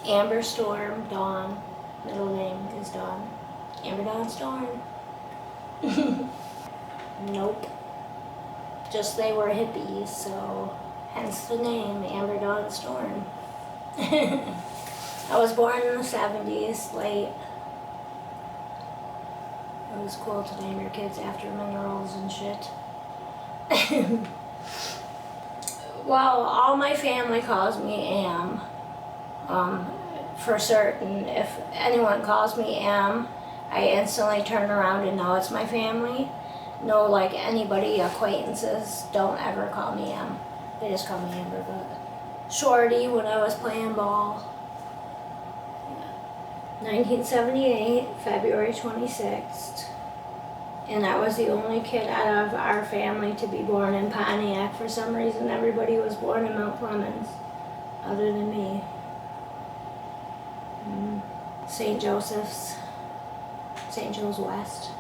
Amber Storm, Dawn. Middle name is Dawn. Amber Dawn Storm. Nope. Just they were hippies, so hence the name, Amber Dawn Storm. I was born in the 70s, late. It was cool to name your kids after minerals and shit. Well, all my family calls me Am. For certain, if anyone calls me Am, I instantly turn around and know it's my family. No, like anybody, acquaintances, don't ever call me Am. They just call me Amber, but Shorty when I was playing ball. 1978, February 26th. And I was the only kid out of our family to be born in Pontiac. For some reason, everybody was born in Mount Clemens, other than me. St. Joseph's, St. Joe's West,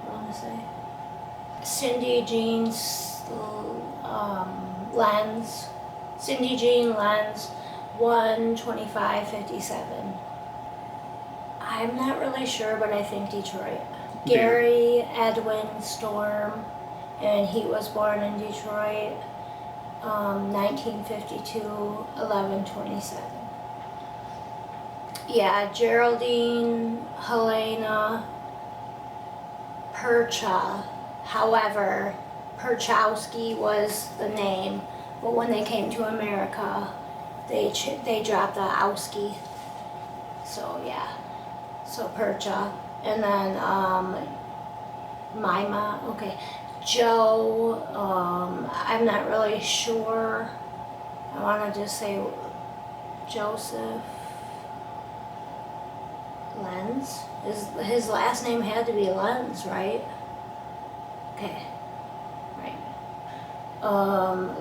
I want to say. Cindy Jean's Lens, Cindy Jean Lens, 12557. I'm not really sure, but I think Detroit. Gary Edwin Storm, and he was born in Detroit, 1952, 11/27. Yeah, Geraldine Helena Percha. However, Perchowski was the name, but when they came to America, they dropped the Owski. So yeah, so Percha. And then Mima, okay. Joe, I'm not really sure. I want to just say Joseph Lenz. His last name had to be Lenz, right? Okay, right.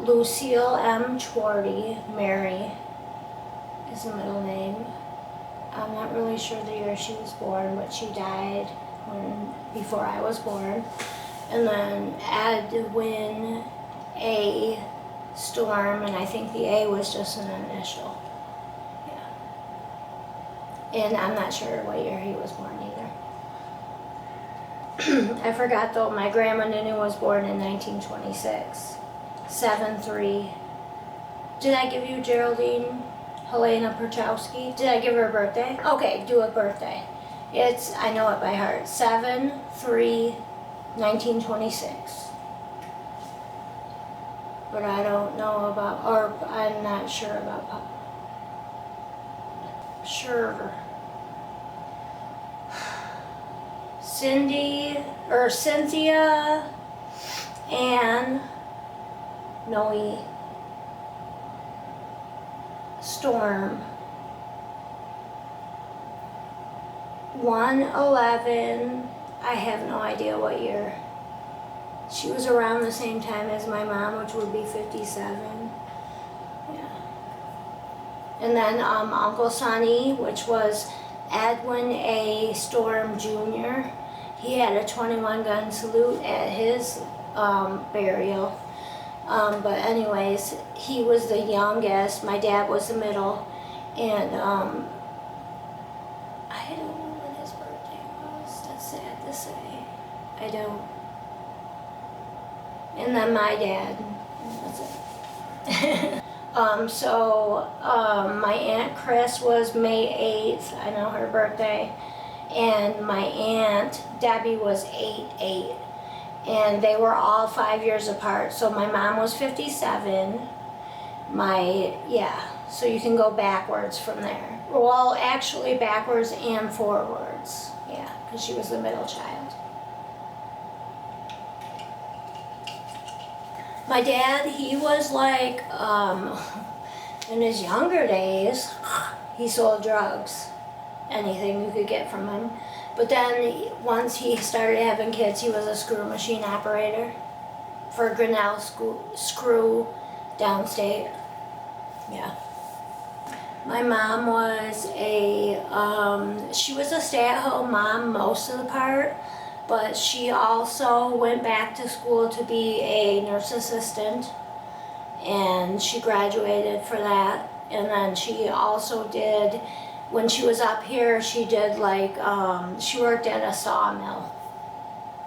Lucille M. Chwarty, Mary is the middle name. I'm not really sure the year she was born, but she died before I was born. And then Edwin A. Storm, and I think the A was just an initial. Yeah. And I'm not sure what year he was born either. I forgot though, my grandma Nunu was born in 1926. 7/3. Did I give you Geraldine Helena Perchowski? Did I give her a birthday? Okay, do a birthday. I know it by heart. 7/3/1926. But I don't know about, or I'm not sure about Papa. Sure. Cynthia Ann Noe Storm, 1/11, I have no idea what year. She was around the same time as my mom, which would be 57. Yeah. And then Uncle Sonny, which was Edwin A. Storm Jr. He had a 21 gun salute at his burial. But anyways, he was the youngest, my dad was the middle, and I don't know when his birthday was, that's sad to say, I don't. And then my dad, that's it. My Aunt Chris was May 8th, I know her birthday, and my Aunt Debbie was 8/8. And they were all 5 years apart. So my mom was 57. So you can go backwards from there. Well, actually backwards and forwards. Yeah, because she was the middle child. My dad, he was like, in his younger days, he sold drugs. Anything you could get from him. But then once he started having kids, he was a screw machine operator for Grinnell Screw downstate. Yeah. My mom was she was a stay-at-home mom most of the part, but she also went back to school to be a nurse assistant, and she graduated for that. And then she also did, when she was up here, she did like, she worked at a sawmill,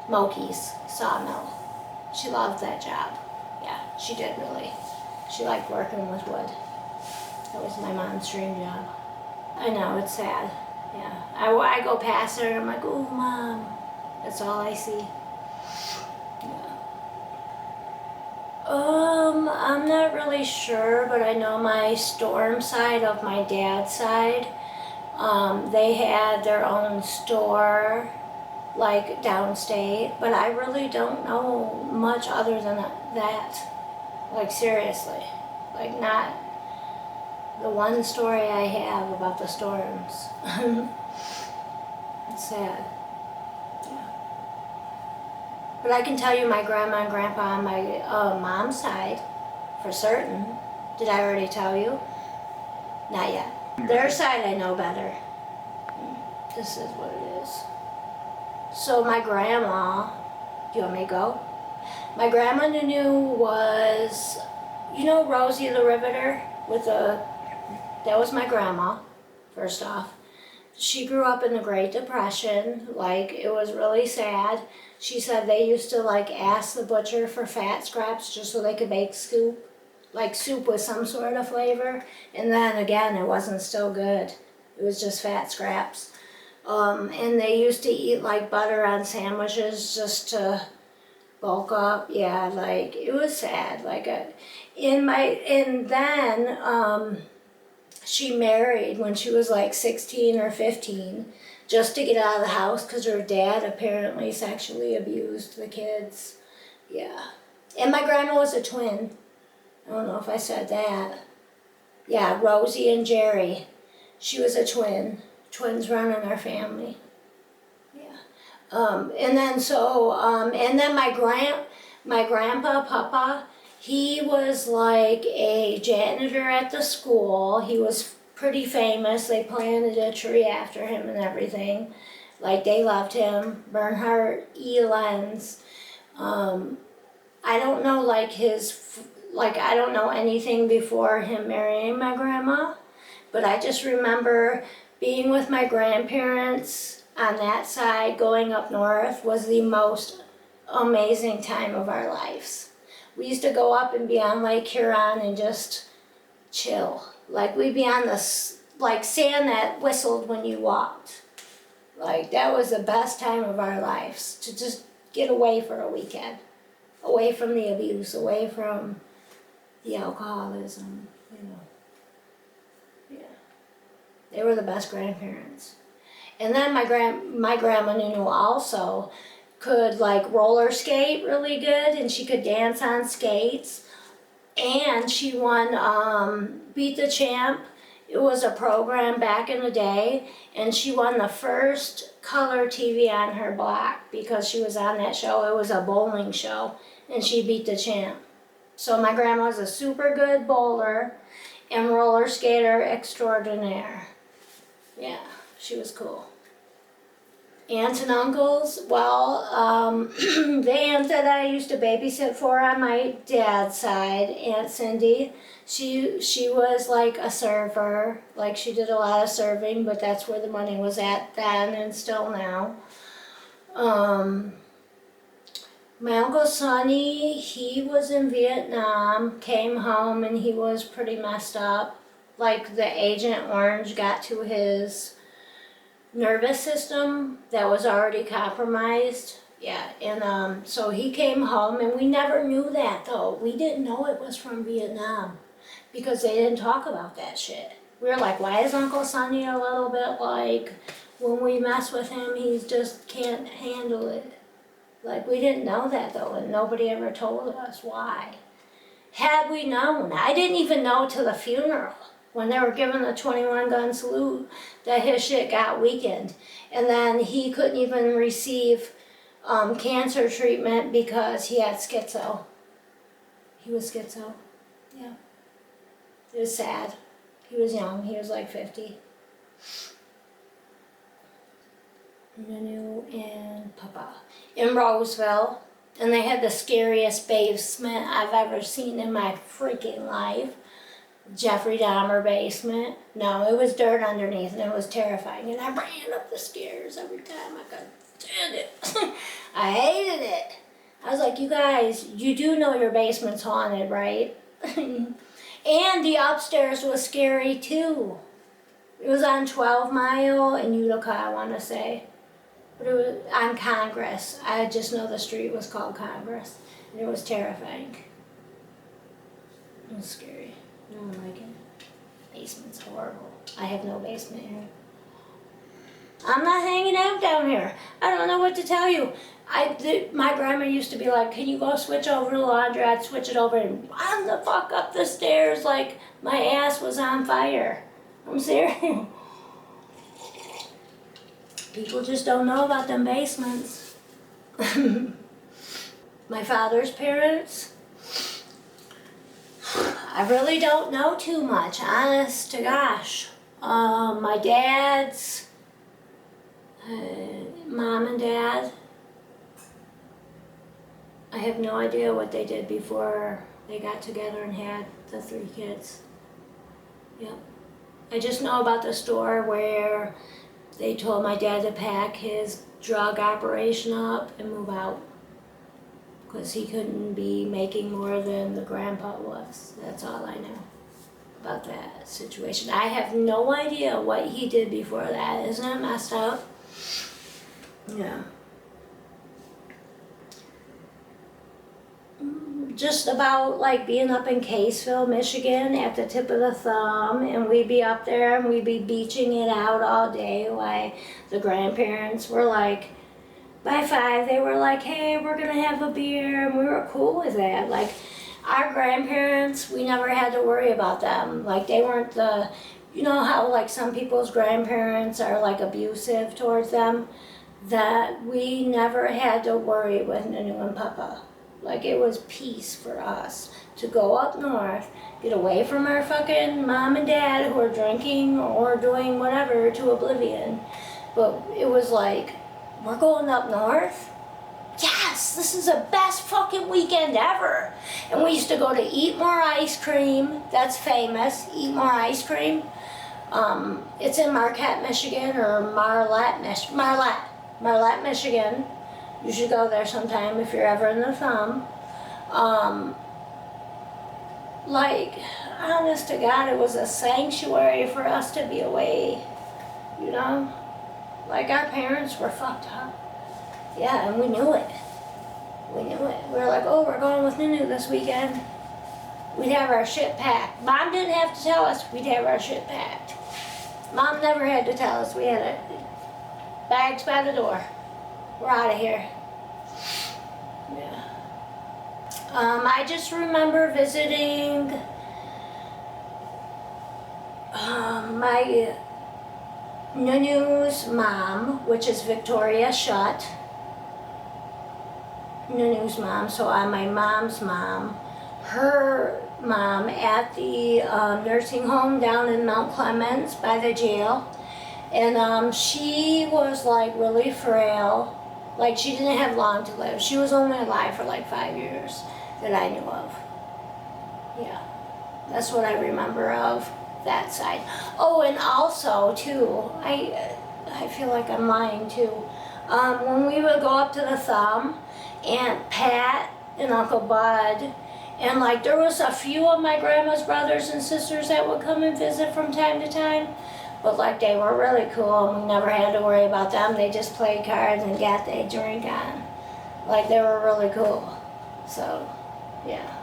Moki's sawmill. She loved that job. Yeah, she did really. She liked working with wood. That was my mom's dream job. I know, it's sad. Yeah. I go past her and I'm like, oh, Mom. That's all I see. Yeah. I'm not really sure, but I know my Storm side of my dad's side, they had their own store, like downstate, but I really don't know much other than that. Like seriously, like not the one story I have about the storms. It's sad. Yeah. But I can tell you my grandma and grandpa on my mom's side, for certain. Did I already tell you? Not yet. Their side I know better. This is what it is. So my grandma, do you want me to go? My grandma Nunu was, you know Rosie the Riveter with the, that was my grandma, first off. She grew up in the Great Depression, like it was really sad. She said they used to like ask the butcher for fat scraps just so they could make soup, like soup with some sort of flavor. And then again, it wasn't still good. It was just fat scraps. And they used to eat like butter on sandwiches just to bulk up. Yeah, like it was sad. Like and then she married when she was like 16 or 15 just to get out of the house because her dad apparently sexually abused the kids. Yeah. And my grandma was a twin. I don't know if I said that. Yeah, Rosie and Jerry. She was a twin. Twins running our family. Yeah. And then my grandpa, Papa, he was like a janitor at the school. He was pretty famous. They planted a tree after him and everything. Like they loved him. Bernhard Elens. I don't know I don't know anything before him marrying my grandma, but I just remember being with my grandparents on that side, going up north, was the most amazing time of our lives. We used to go up and be on Lake Huron and just chill. Like we'd be on the like sand that whistled when you walked. Like that was the best time of our lives, to just get away for a weekend. Away from the abuse, away from the alcoholism, you know. Yeah. They were the best grandparents. And then my grandma Nunu also could like roller skate really good, and she could dance on skates. And she won Beat the Champ. It was a program back in the day, and she won the first color TV on her block because she was on that show. It was a bowling show, and she beat the champ. So my grandma was a super good bowler and roller skater extraordinaire. Yeah, she was cool. Aunts and uncles, well, the aunt that I used to babysit for on my dad's side, Aunt Cindy, she was like a server, like she did a lot of serving, but that's where the money was at then and still now. My Uncle Sonny, he was in Vietnam, came home and he was pretty messed up. Like the Agent Orange got to his nervous system that was already compromised. Yeah, and so he came home, and we never knew that though. We didn't know it was from Vietnam because they didn't talk about that shit. We were like, why is Uncle Sonny a little bit like, when we mess with him, he just can't handle it. Like, we didn't know that though, and nobody ever told us why. Had we known, I didn't even know till the funeral, when they were giving the 21 gun salute, that his shit got weakened. And then he couldn't even receive cancer treatment because he had schizo. He was schizo, yeah. It was sad. He was young, he was like 50. Nunu and Papa in Roseville, and they had the scariest basement I've ever seen in my freaking life. Jeffrey Dahmer basement. No, it was dirt underneath and it was terrifying. And I ran up the stairs every time. I couldn't stand it. I hated it. I was like, you guys, you do know your basement's haunted, right? And the upstairs was scary too. It was on 12 Mile in Utica, I want to say. But it was on Congress. I just know the street was called Congress. And it was terrifying. It was scary. I don't like it. Basement's horrible. I have no basement here. I'm not hanging out down here. I don't know what to tell you. My grandma used to be like, can you go switch over to the laundry? I'd switch it over and run the fuck up the stairs like my ass was on fire. I'm serious. People just don't know about them basements. My father's parents, I really don't know too much, honest to gosh. My dad's mom and dad, I have no idea what they did before they got together and had the 3 kids. Yep. I just know about the store where they told my dad to pack his drug operation up and move out because he couldn't be making more than the grandpa was. That's all I know about that situation. I have no idea what he did before that. Isn't it messed up? Yeah. Just about like being up in Caseville, Michigan at the tip of the thumb, and we'd be up there and we'd be beaching it out all day while the grandparents were like, by 5 they were like, hey, we're gonna have a beer, and we were cool with that. Like our grandparents, we never had to worry about them. Like they weren't the, you know how like some people's grandparents are like abusive towards them, that we never had to worry with Nunu and Papa. Like it was peace for us to go up north, get away from our fucking mom and dad who are drinking or doing whatever to oblivion. But it was like, we're going up north? Yes, this is the best fucking weekend ever. And we used to go to Eat More Ice Cream. That's famous, Eat More Ice Cream. It's in Marquette, Michigan, or Marlette, Michigan. You should go there sometime if you're ever in the thumb. Like, honest to God, it was a sanctuary for us to be away, you know? Like, our parents were fucked up. Yeah, and we knew it. We knew it. We were like, oh, we're going with Nunu this weekend. We'd have our shit packed. Mom didn't have to tell us we'd have our shit packed. Mom never had to tell us. We had it. Bags by the door. We're out of here. Yeah. I just remember visiting my Nunu's mom, which is Victoria Shutt. Nunu's mom, so I'm my mom's mom. Her mom at the nursing home down in Mount Clemens by the jail. And she was like really frail. Like she didn't have long to live. She was only alive for like 5 years that I knew of. Yeah, that's what I remember of that side. Oh, and also too, I feel like I'm lying too. When we would go up to the thumb, Aunt Pat and Uncle Bud, and like there was a few of my grandma's brothers and sisters that would come and visit from time to time. But like they were really cool and we never had to worry about them. They just played cards and got their drink on. Like they were really cool. So, yeah.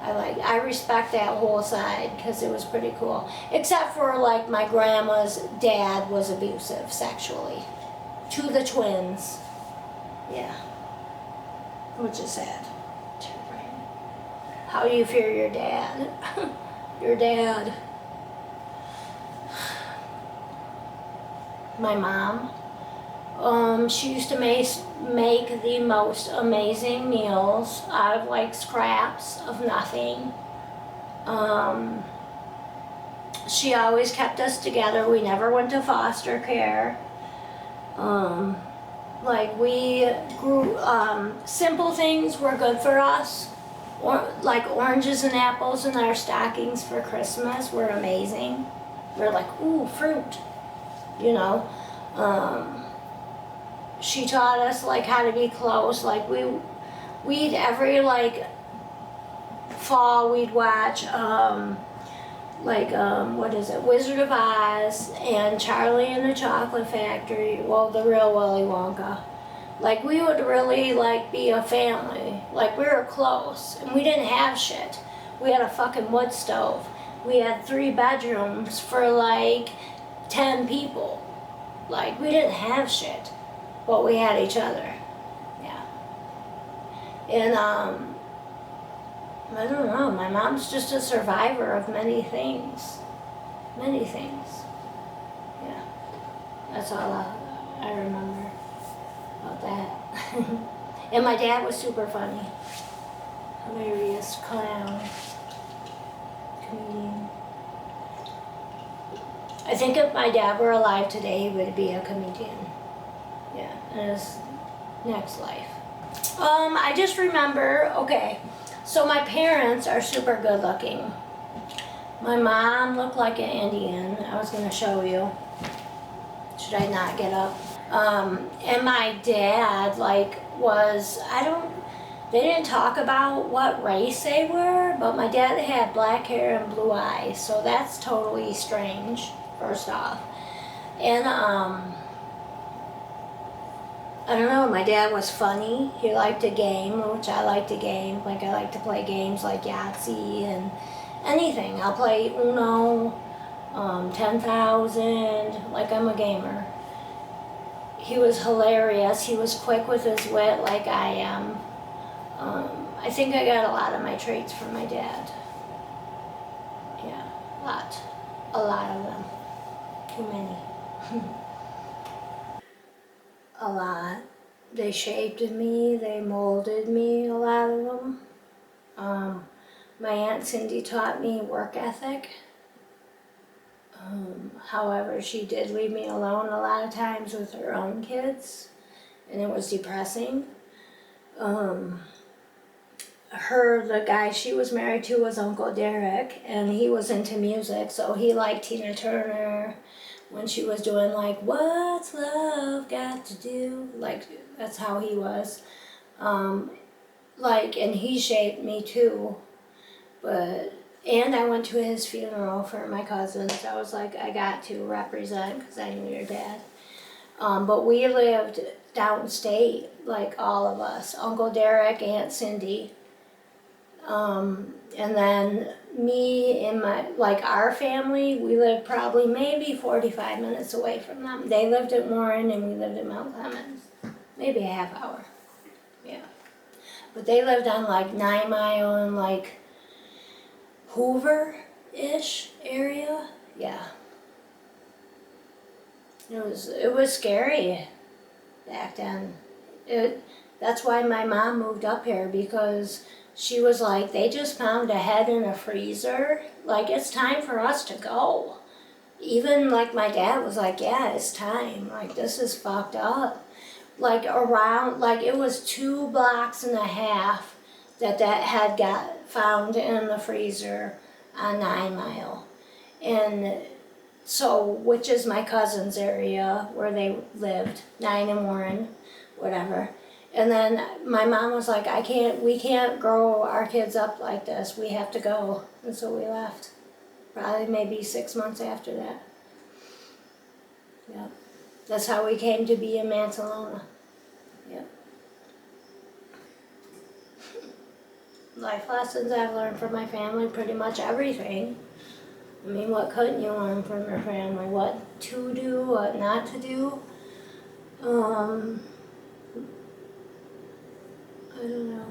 I respect that whole side because it was pretty cool. Except for like my grandma's dad was abusive sexually to the twins. Yeah. Which is sad. How do you fear your dad? Your dad. My mom, she used to make the most amazing meals out of like scraps of nothing. She always kept us together. We never went to foster care. Like we grew, simple things were good for us. like oranges and apples in our stockings for Christmas were amazing. We're like, ooh, fruit, you know. She taught us like how to be close. Like we'd every like fall we'd watch what is it, Wizard of Oz and Charlie and the Chocolate Factory, well, the real Willy Wonka. Like we would really like be a family, like we were close, and we didn't have shit. We had a fucking wood stove. We had 3 bedrooms for like 10 people. Like we didn't have shit, but we had each other, yeah. And I don't know, my mom's just a survivor of many things. Many things. Yeah. That's all I remember about that. And my dad was super funny. Hilarious clown. Comedian. I think if my dad were alive today, he would be a comedian. Yeah, in his next life. I just remember, okay. So my parents are super good looking. My mom looked like an Indian. I was gonna show you. Should I not get up? And my dad they didn't talk about what race they were, but my dad had black hair and blue eyes, so that's totally strange, first off. And I don't know, my dad was funny. He liked to game, which I like to game. Like I like to play games like Yahtzee and anything. I'll play Uno, 10,000, like I'm a gamer. He was hilarious. He was quick with his wit like I am. I think I got a lot of my traits from my dad. Yeah, a lot of them. Too many. A lot. They shaped me, they molded me, a lot of them. My Aunt Cindy taught me work ethic. However, she did leave me alone a lot of times with her own kids, and it was depressing. The guy she was married to was Uncle Derek, and he was into music, so he liked Tina Turner when she was doing like, "What's Love Got to Do?" Like, that's how he was. And he shaped me too, and I went to his funeral for my cousins. I was like, I got to represent because I knew your dad. But we lived downstate, like all of us. Uncle Derek, Aunt Cindy. And then me and our family, we lived probably maybe 45 minutes away from them. They lived at Warren and we lived at Mount Clemens. Maybe a half hour, yeah. But they lived on like 9 Mile and like Hoover-ish area, yeah. It was scary back then. That's why my mom moved up here, because she was like, they just found a head in a freezer. Like, it's time for us to go. Even like my dad was like, yeah, it's time. Like, this is fucked up. Like it was 2.5 blocks that had got found in the freezer on 9 Mile. And so, which is my cousin's area where they lived, 9 and Warren, whatever. And then my mom was like, we can't grow our kids up like this. We have to go. And so we left. Probably maybe 6 months after that. Yeah. That's how we came to be in Mansalona. Yeah. Life lessons I've learned from my family, pretty much everything. I mean, what couldn't you learn from your family? What to do, what not to do. I don't know.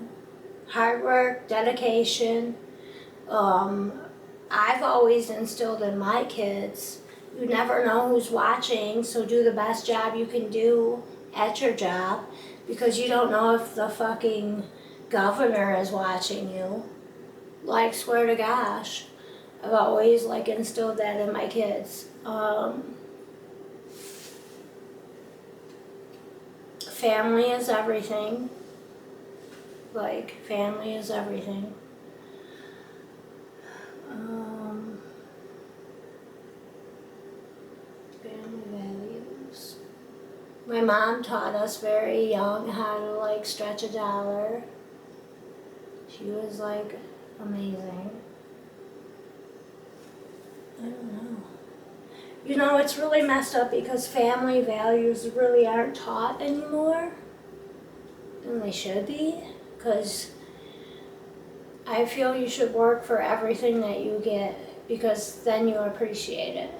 Hard work, dedication. I've always instilled in my kids, you never know who's watching, so do the best job you can do at your job, because you don't know if the fucking governor is watching you. Like, swear to gosh. I've always like instilled that in my kids. Family is everything. Like, family is everything. My mom taught us very young how to like stretch a dollar. She was like amazing. I don't know. You know, it's really messed up because family values really aren't taught anymore. And they should be, because I feel you should work for everything that you get, because then you appreciate it.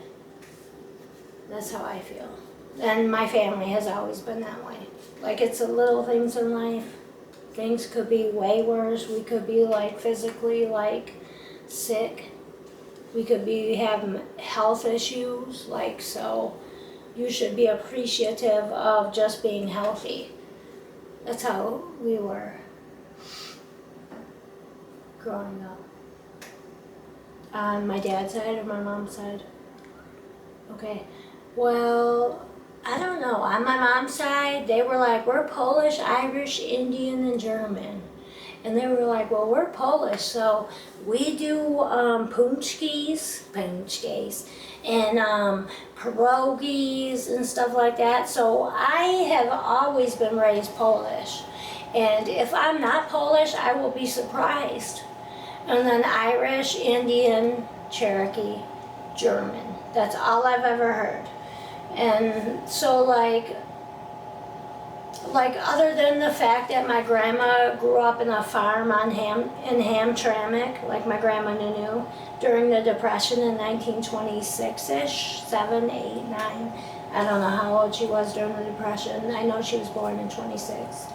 That's how I feel. And my family has always been that way. Like, it's the little things in life. Things could be way worse. We could be like physically like sick. We could be having health issues. Like, so you should be appreciative of just being healthy. That's how we were growing up. On my dad's side or my mom's side? Okay. Well, I don't know. On my mom's side, they were like, we're Polish, Irish, Indian, and German. And they were like, well, we're Polish, so we do punchkis, and pierogies and stuff like that. So I have always been raised Polish. And if I'm not Polish, I will be surprised. And then Irish, Indian, Cherokee, German. That's all I've ever heard. And so like other than the fact that my grandma grew up in a farm in Hamtramck, like my grandma knew, during the Depression in 1926-ish, 7, 8, 9. I don't know how old she was during the Depression. I know she was born in 26.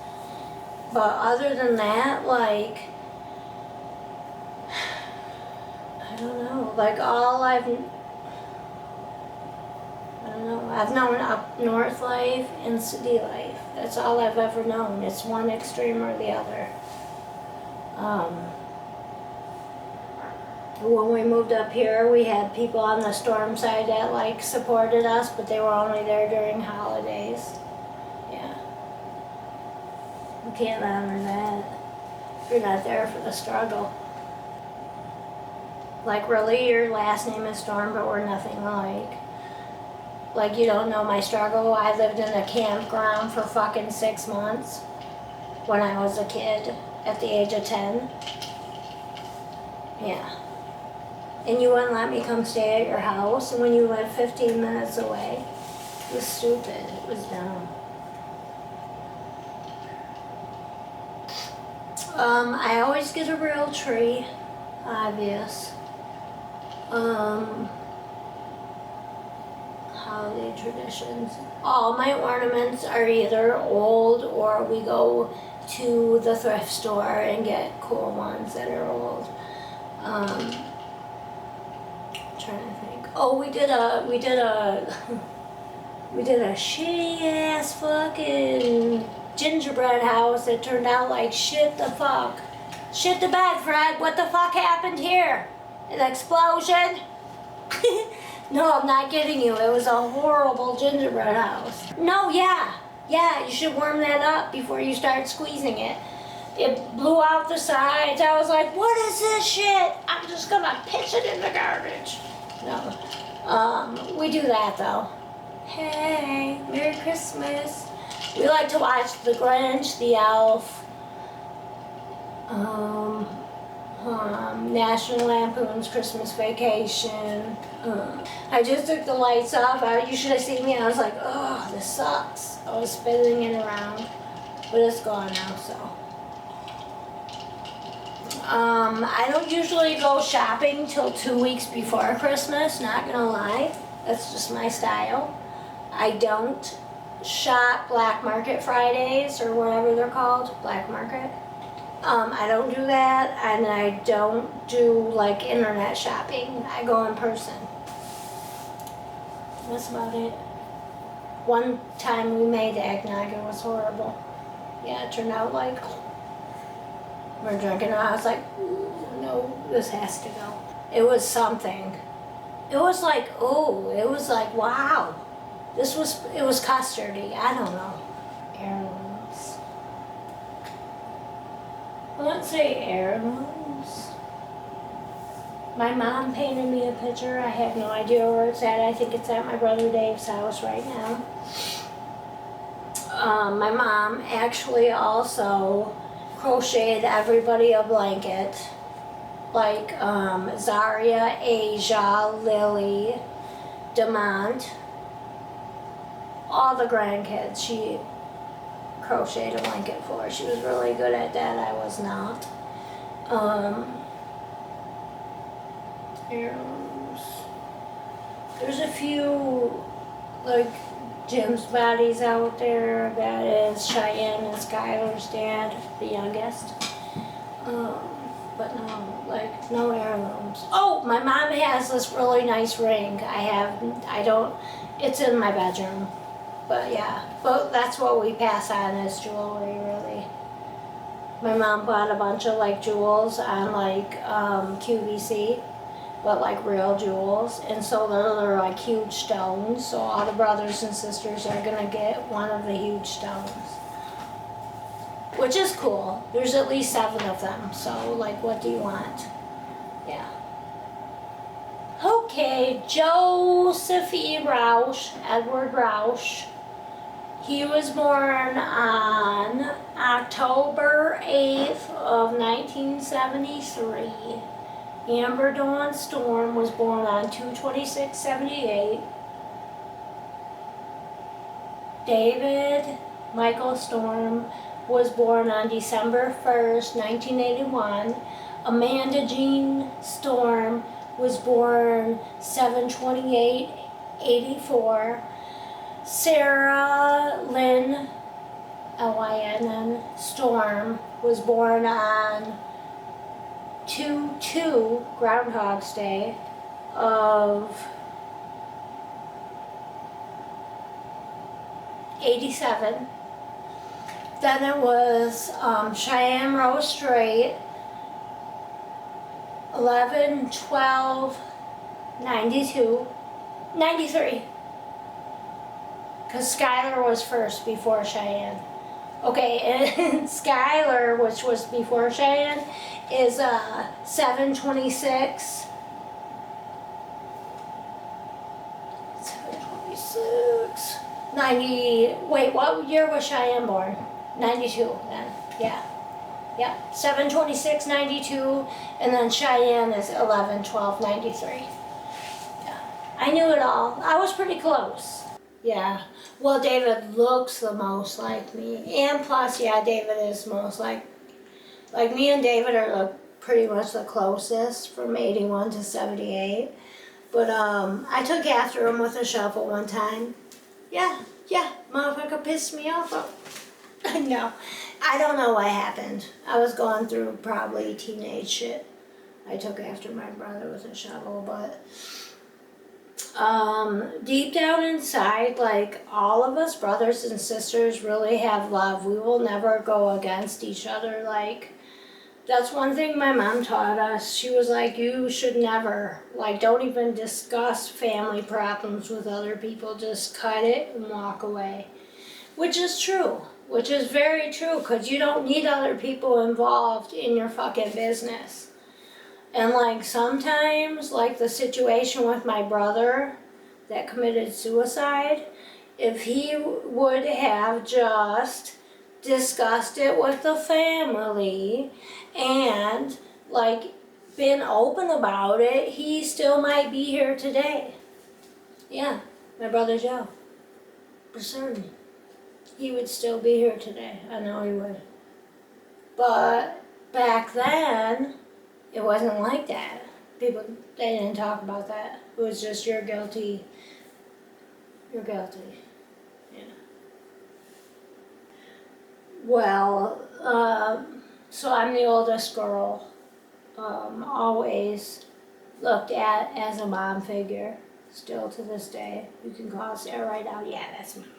But other than that, like, I don't know, like I've known up north life and city life. That's all I've ever known. It's one extreme or the other. When we moved up here, we had people on the storm side that like supported us, but they were only there during holidays. Yeah. We can't honor that. You're not there for the struggle. Like, really, your last name is Storm, but we're nothing alike. Like, you don't know my struggle. I lived in a campground for fucking 6 months when I was a kid at the age of 10. Yeah. And you wouldn't let me come stay at your house, and when you lived 15 minutes away. It was stupid. It was dumb. I always get a real tree. Obvious. Holiday traditions. All my ornaments are either old or we go to the thrift store and get cool ones that are old. Trying to think. Oh, we did a shitty ass fucking gingerbread house that turned out like shit the fuck. Shit the bed, Fred. What the fuck happened here? An explosion? No, I'm not kidding you. It was a horrible gingerbread house. No, yeah. Yeah, you should warm that up before you start squeezing it. It blew out the sides. I was like, what is this shit? I'm just gonna pitch it in the garbage. No. We do that though. Hey, Merry Christmas. We like to watch The Grinch, The Elf, National Lampoon's Christmas Vacation. I just took the lights off. You should have seen me. I was like, oh, this sucks. I was spinning it around, but it's gone now, so. I don't usually go shopping till 2 weeks before Christmas, not gonna lie. That's just my style. I don't shop Black Market Fridays or whatever they're called, Black Market. I don't do that, and I don't do like internet shopping. I go in person. That's about it. One time we made eggnog, it was horrible. Yeah, it turned out like, we're drinking it, I was like, no, this has to go. It was something. It was like, oh, it was like, wow. It was custardy, I don't know. Heirlooms. Let's say heirlooms. My mom painted me a picture. I have no idea where it's at. I think it's at my brother Dave's house right now. My mom actually also crocheted everybody a blanket, like Zaria, Asia, Lily, Demont, all the grandkids. She crocheted a blanket for. She was really good at that. I was not. Heirlooms. There's a few like Jim's buddies out there. That is Cheyenne and Skylar's dad, the youngest. But no, like no heirlooms. Oh, my mom has this really nice ring. I don't. It's in my bedroom. But yeah, but that's what we pass on as jewelry, really. My mom bought a bunch of like jewels on like QVC, but like real jewels, and so they're like huge stones. So all the brothers and sisters are gonna get one of the huge stones, which is cool. There's at least 7 of them. So like, what do you want? Yeah. Okay, Joseph E. Roush, Edward Roush. He was born on October 8th of 1973. Amber Dawn Storm was born on 2/26/78. David Michael Storm was born on December 1st, 1981. Amanda Jean Storm was born 7/28/84. Sarah Lynn, Lynn Storm was born on 2/2 Groundhog's Day of 87. Then it was Cheyenne Rose Strait, 11/12/92, 93. Because Skylar was first before Cheyenne. Okay, and Skylar, which was before Cheyenne, is 7/26. 7/26. 90. Wait, what year was Cheyenne born? 92 then. Yeah. Yep. 7/26/92, and then Cheyenne is 11/12/93. Yeah. I knew it all. I was pretty close. Yeah. Well, David looks the most like me. And plus, yeah, David is most like me and David are pretty much the closest from 81 to 78. But I took after him with a shovel one time. Yeah, motherfucker pissed me off. No, I don't know what happened. I was going through probably teenage shit. I took after my brother with a shovel, but deep down inside, like, all of us brothers and sisters really have love. We will never go against each other. Like, that's one thing my mom taught us. She was like, you should never, like, don't even discuss family problems with other people. Just cut it and walk away. Which is true. Which is very true, because you don't need other people involved in your fucking business. And like sometimes, like the situation with my brother that committed suicide, if he would have just discussed it with the family and like been open about it, he still might be here today. Yeah, my brother Joe. For certain. He would still be here today. I know he would. But back then, it wasn't like that. People, they didn't talk about that. It was just, you're guilty. You're guilty. Yeah. Well, so I'm the oldest girl. Always looked at as a mom figure. Still to this day. You can call Sarah right now. Yeah, that's my mama.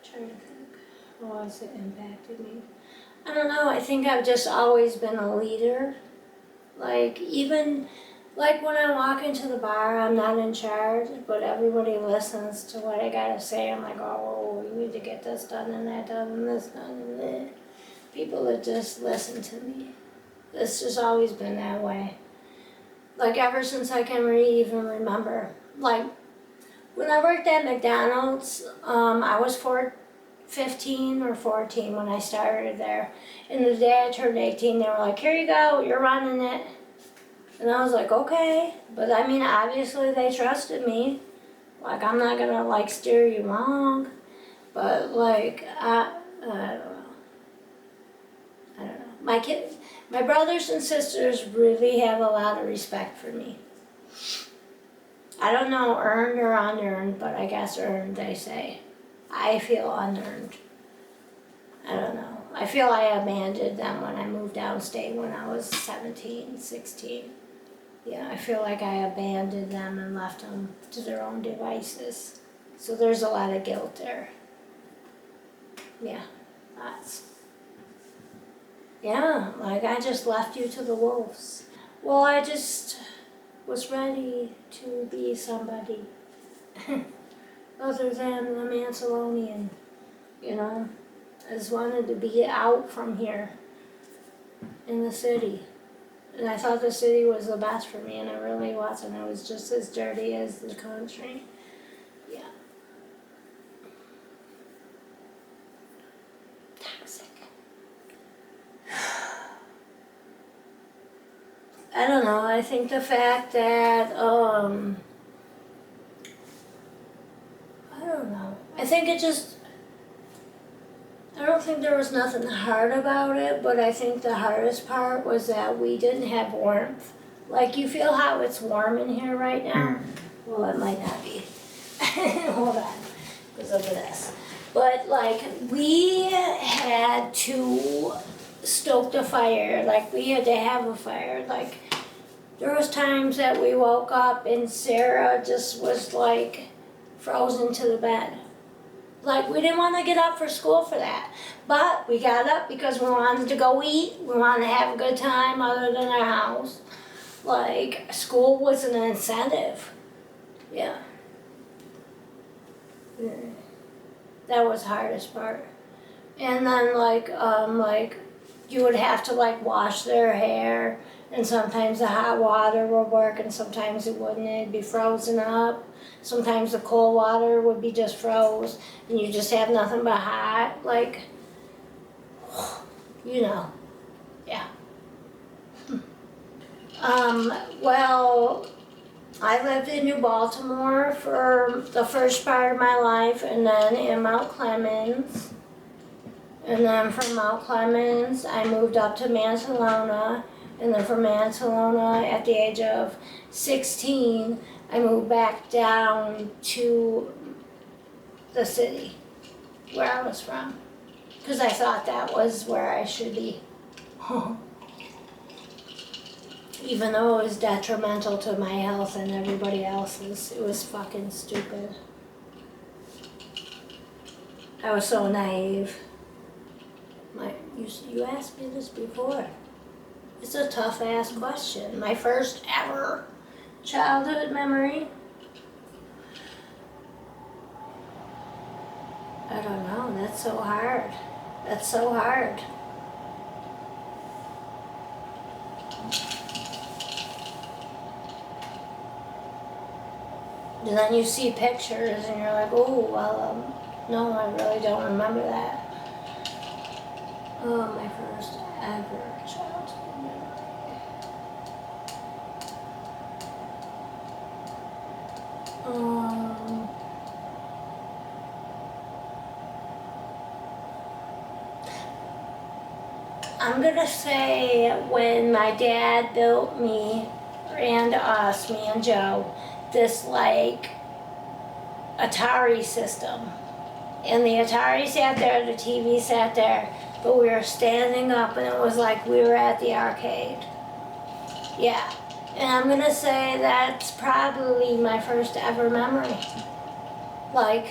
Trying to think, how has it impacted me? I don't know, I think I've just always been a leader. Like, even, like when I walk into the bar, I'm not in charge, but everybody listens to what I gotta say. I'm like, oh, you need to get this done and that done and this done and that. People that just listen to me. It's just always been that way. Like ever since I can even remember. Like when I worked at McDonald's, I was 15 or 14 when I started there. And the day I turned 18, they were like, here you go, you're running it. And I was like, okay. But I mean, obviously they trusted me. Like, I'm not gonna like steer you wrong. But like, I don't know. I don't know. My brothers and sisters really have a lot of respect for me. I don't know, earned or unearned, but I guess earned, they say. I feel unearned. I don't know. I feel I abandoned them when I moved downstate when I was 17, 16. Yeah, I feel like I abandoned them and left them to their own devices. So there's a lot of guilt there. Yeah, like I just left you to the wolves. Well, I just was ready to be somebody other than a Mancelonian, you know. I just wanted to be out from here in the city. And I thought the city was the best for me, and it really wasn't. It was just as dirty as the country. Yeah. Toxic. I don't know, I think the fact that, I don't know. I think it just, I don't think there was nothing hard about it, but I think the hardest part was that we didn't have warmth. Like, you feel how it's warm in here right now? Well, it might not be. Hold on, because of this. But, like, we had to stoke the fire. Like, we had to have a fire. Like, there was times that we woke up and Sarah just was, like, frozen to the bed. Like, we didn't want to get up for school for that. But we got up because we wanted to go eat. We wanted to have a good time other than our house. Like, school was an incentive. Yeah. That was the hardest part. And then, like, you would have to, like, wash their hair. And sometimes the hot water would work and sometimes it wouldn't. It'd be frozen up. Sometimes the cold water would be just froze and you just have nothing but hot, like, you know, yeah. Well, I lived in New Baltimore for the first part of my life and then in Mount Clemens. And then from Mount Clemens, I moved up to Mancelona. And then from Mancelona, at the age of 16, I moved back down to the city where I was from. Because I thought that was where I should be. Even though it was detrimental to my health and everybody else's, it was fucking stupid. I was so naive. You asked me this before. It's a tough ass question. My first ever childhood memory. I don't know, that's so hard. That's so hard. And then you see pictures and you're like, oh, well, no, I really don't remember that. Oh, my first ever childhood memory. I'm gonna say when my dad built me and us, me and Joe, this like Atari system. And the Atari sat there, the TV sat there, but we were standing up and it was like we were at the arcade. Yeah. And I'm gonna say that's probably my first ever memory. Like,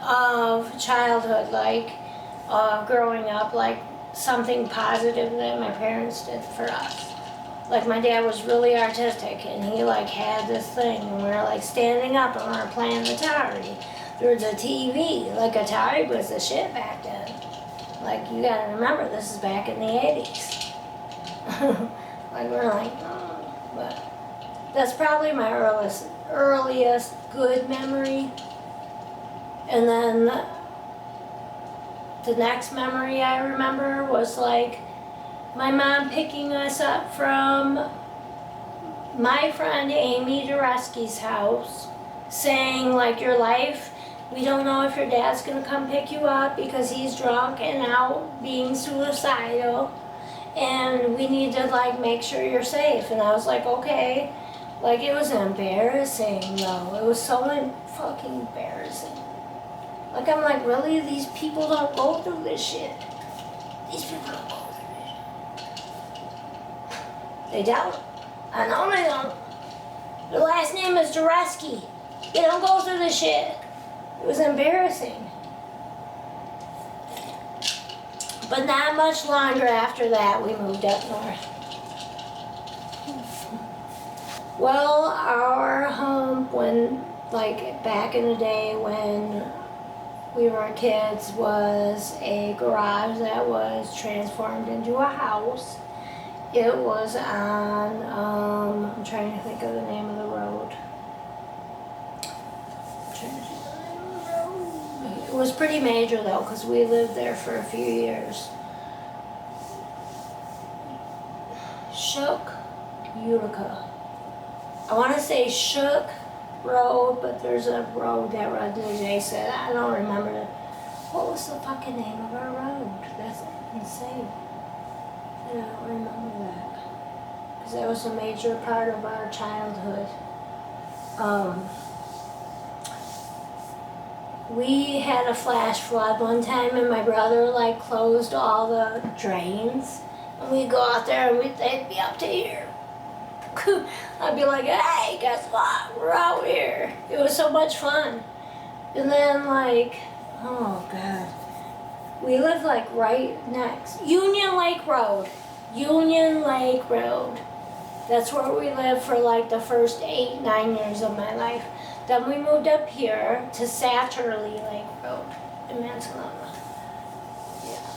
of childhood, like, of growing up, like, something positive that my parents did for us. Like, my dad was really artistic and he like had this thing and we were like standing up and we were playing Atari. There was a TV, like Atari was the shit back then. Like, you gotta remember, this is back in the 80s. Like, we're like, oh, but That's probably my earliest good memory. And then the next memory I remember was like my mom picking us up from my friend Amy Dureski's house, saying like, your life, we don't know if your dad's gonna come pick you up because he's drunk and out being suicidal, and we need to like make sure you're safe. And I was like, okay. Like, it was embarrassing though. It was so fucking embarrassing. Like, I'm like, really? These people don't go through this shit. These people don't go through this. They don't. I know they don't. Their last name is Dureski. They don't go through this shit. It was embarrassing. But not much longer after that, we moved up north. Well, our home, when, like, back in the day when we were kids, was a garage that was transformed into a house. It was on, I'm trying to think of the name of the road. It was pretty major though, because we lived there for a few years. Shook Utica. I want to say Shook Road, but there's a road that runs adjacent. I don't remember it. What was the fucking name of our road? That's insane. And I don't remember that. Because that was a major part of our childhood. We had a flash flood one time, and my brother like closed all the drains. And we'd go out there and they'd be up to here. I'd be like, hey, guess what? We're out here. It was so much fun. And then like, oh God. We lived like right next. Union Lake Road. Union Lake Road. That's where we lived for like the first 8-9 years of my life. Then we moved up here to Satterley Lake Road in Mansalona. Yeah.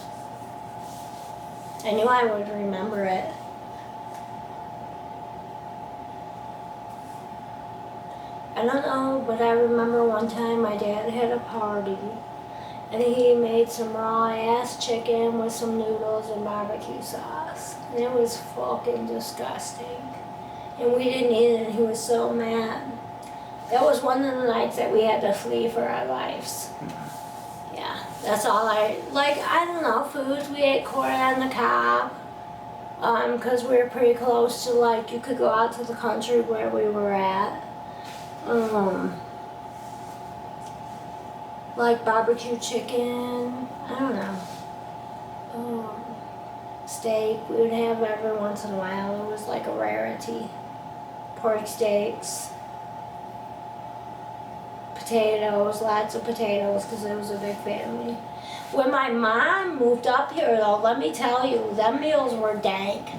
I knew I would remember it. I don't know, but I remember one time my dad had a party and he made some raw ass chicken with some noodles and barbecue sauce. And it was fucking disgusting. And we didn't eat it and he was so mad. That was one of the nights that we had to flee for our lives. Yeah, that's all I don't know, foods. We ate corn on the cob. Because we were pretty close to like, you could go out to the country where we were at. Like barbecue chicken, I don't know. Steak, we would have every once in a while. It was like a rarity. Pork steaks. Potatoes, lots of potatoes, because it was a big family. When my mom moved up here though, let me tell you, them meals were dank.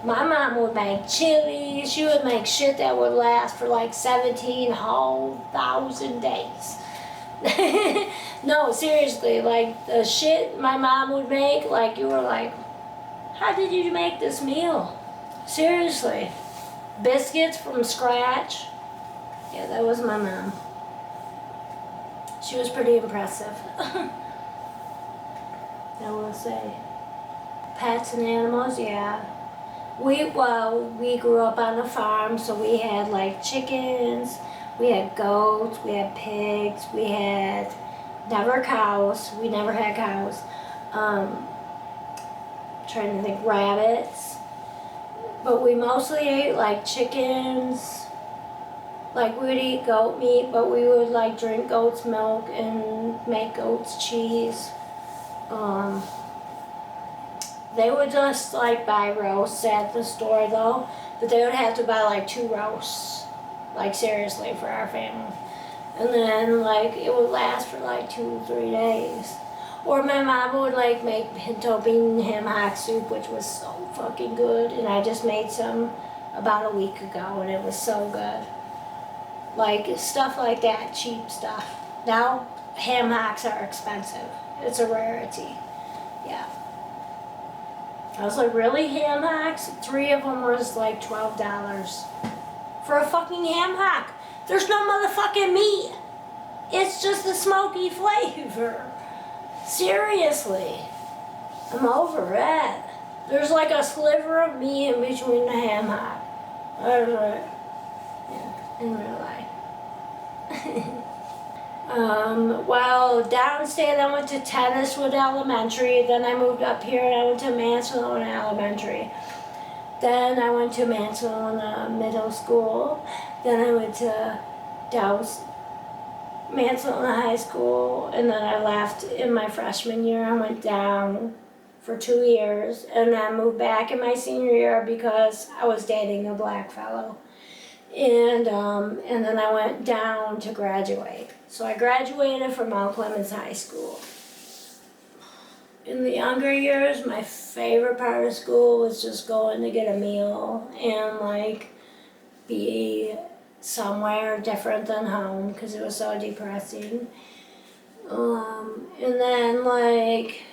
My mom would make chili. She would make shit that would last for like 17,000 days. No, seriously, like the shit my mom would make, like you were like, how did you make this meal? Seriously. Biscuits from scratch. Yeah, that was my mom. She was pretty impressive. I will say. Pets and animals, yeah. We grew up on a farm, so we had like chickens, we had goats, we had pigs, we had never cows. We never had cows. Trying to think, rabbits. But we mostly ate like chickens. Like we would eat goat meat, but we would like drink goat's milk and make goat's cheese. They would just like buy roasts at the store though, but they would have to buy like 2 roasts, like seriously, for our family. And then like it would last for like 2-3 days. Or my mom would like make pinto bean ham hock soup, which was so fucking good, and I just made some about a week ago and it was so good. Like stuff like that, cheap stuff. Now ham hocks are expensive. It's a rarity. Yeah. I was like, really, ham hocks? 3 of them was like $12. for a fucking ham hock. There's no motherfucking meat. It's just a smoky flavor. Seriously. I'm over it. There's like a sliver of meat in between the ham hock. Yeah, in real life. Well, downstate I went to Tenniswood Elementary, then I moved up here and I went to Mansalona Elementary. Then I went to Mansalona Middle School. Then I went to Mansalona High School, and then I left in my freshman year. I went down for 2 years, and then moved back in my senior year because I was dating a black fellow. And then I went down to graduate. So I graduated from Mount Clemens High School. In the younger years, my favorite part of school was just going to get a meal and like be somewhere different than home because it was so depressing. And then like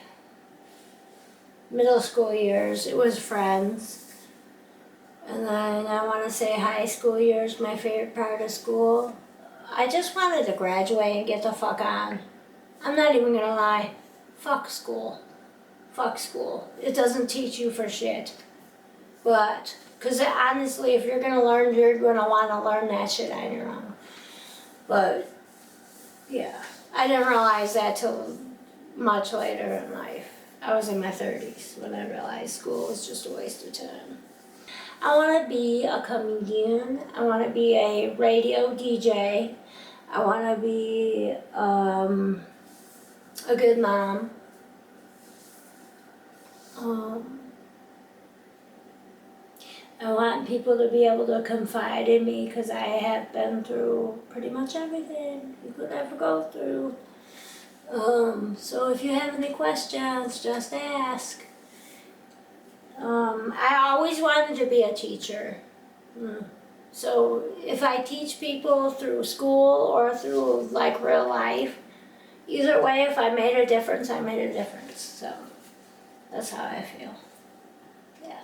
middle school years, it was friends. And then I want to say high school years, my favorite part of school. I just wanted to graduate and get the fuck on. I'm not even gonna lie. Fuck school. Fuck school. It doesn't teach you for shit. But, because honestly, if you're gonna learn, you're gonna want to learn that shit on your own. But, yeah. I didn't realize that till much later in life. I was in my 30s when I realized school was just a waste of time. I want to be a comedian. I want to be a radio DJ. I want to be a good mom. I want people to be able to confide in me because I have been through pretty much everything you could ever go through. So if you have any questions, just ask. I always wanted to be a teacher. So if I teach people through school or through like real life, either way, if I made a difference, I made a difference. So that's how I feel. Yeah.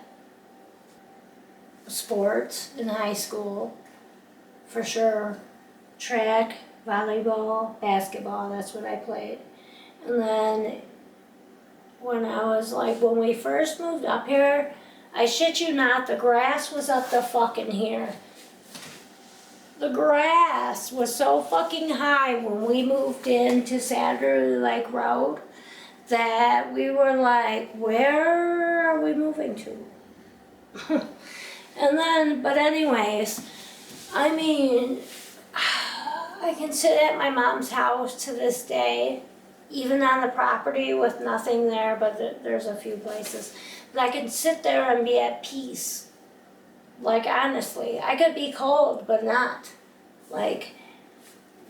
Sports in high school, for sure. Track, volleyball, basketball, that's what I played. And then when we first moved up here, I shit you not, the grass was up to fucking here. The grass was so fucking high when we moved into Sanderly Lake Road that we were like, where are we moving to? But anyways, I mean, I can sit at my mom's house to this day, even on the property with nothing there, but there's a few places. But I can sit there and be at peace. Like, honestly, I could be cold, but not. Like,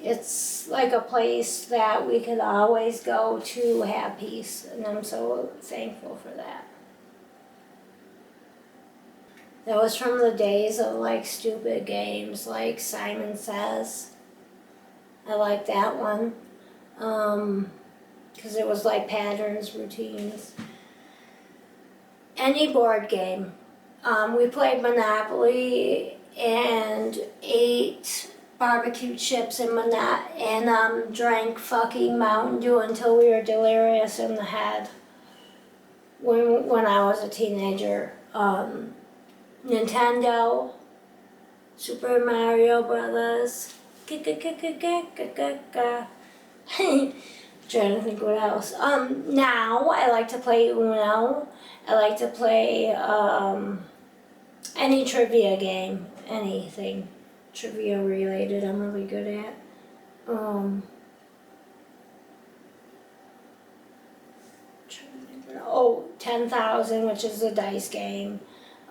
it's like a place that we could always go to have peace, and I'm so thankful for that. That was from the days of like stupid games like Simon Says. I like that one. Because it was like patterns, routines. Any board game. We played Monopoly and ate barbecue chips and drank fucking Mountain Dew until we were delirious in the head when I was a teenager. Nintendo, Super Mario Brothers, trying to think what else. Now I like to play Uno. I like to play any trivia game, anything trivia related. I'm really good at. Oh, 10,000, which is a dice game.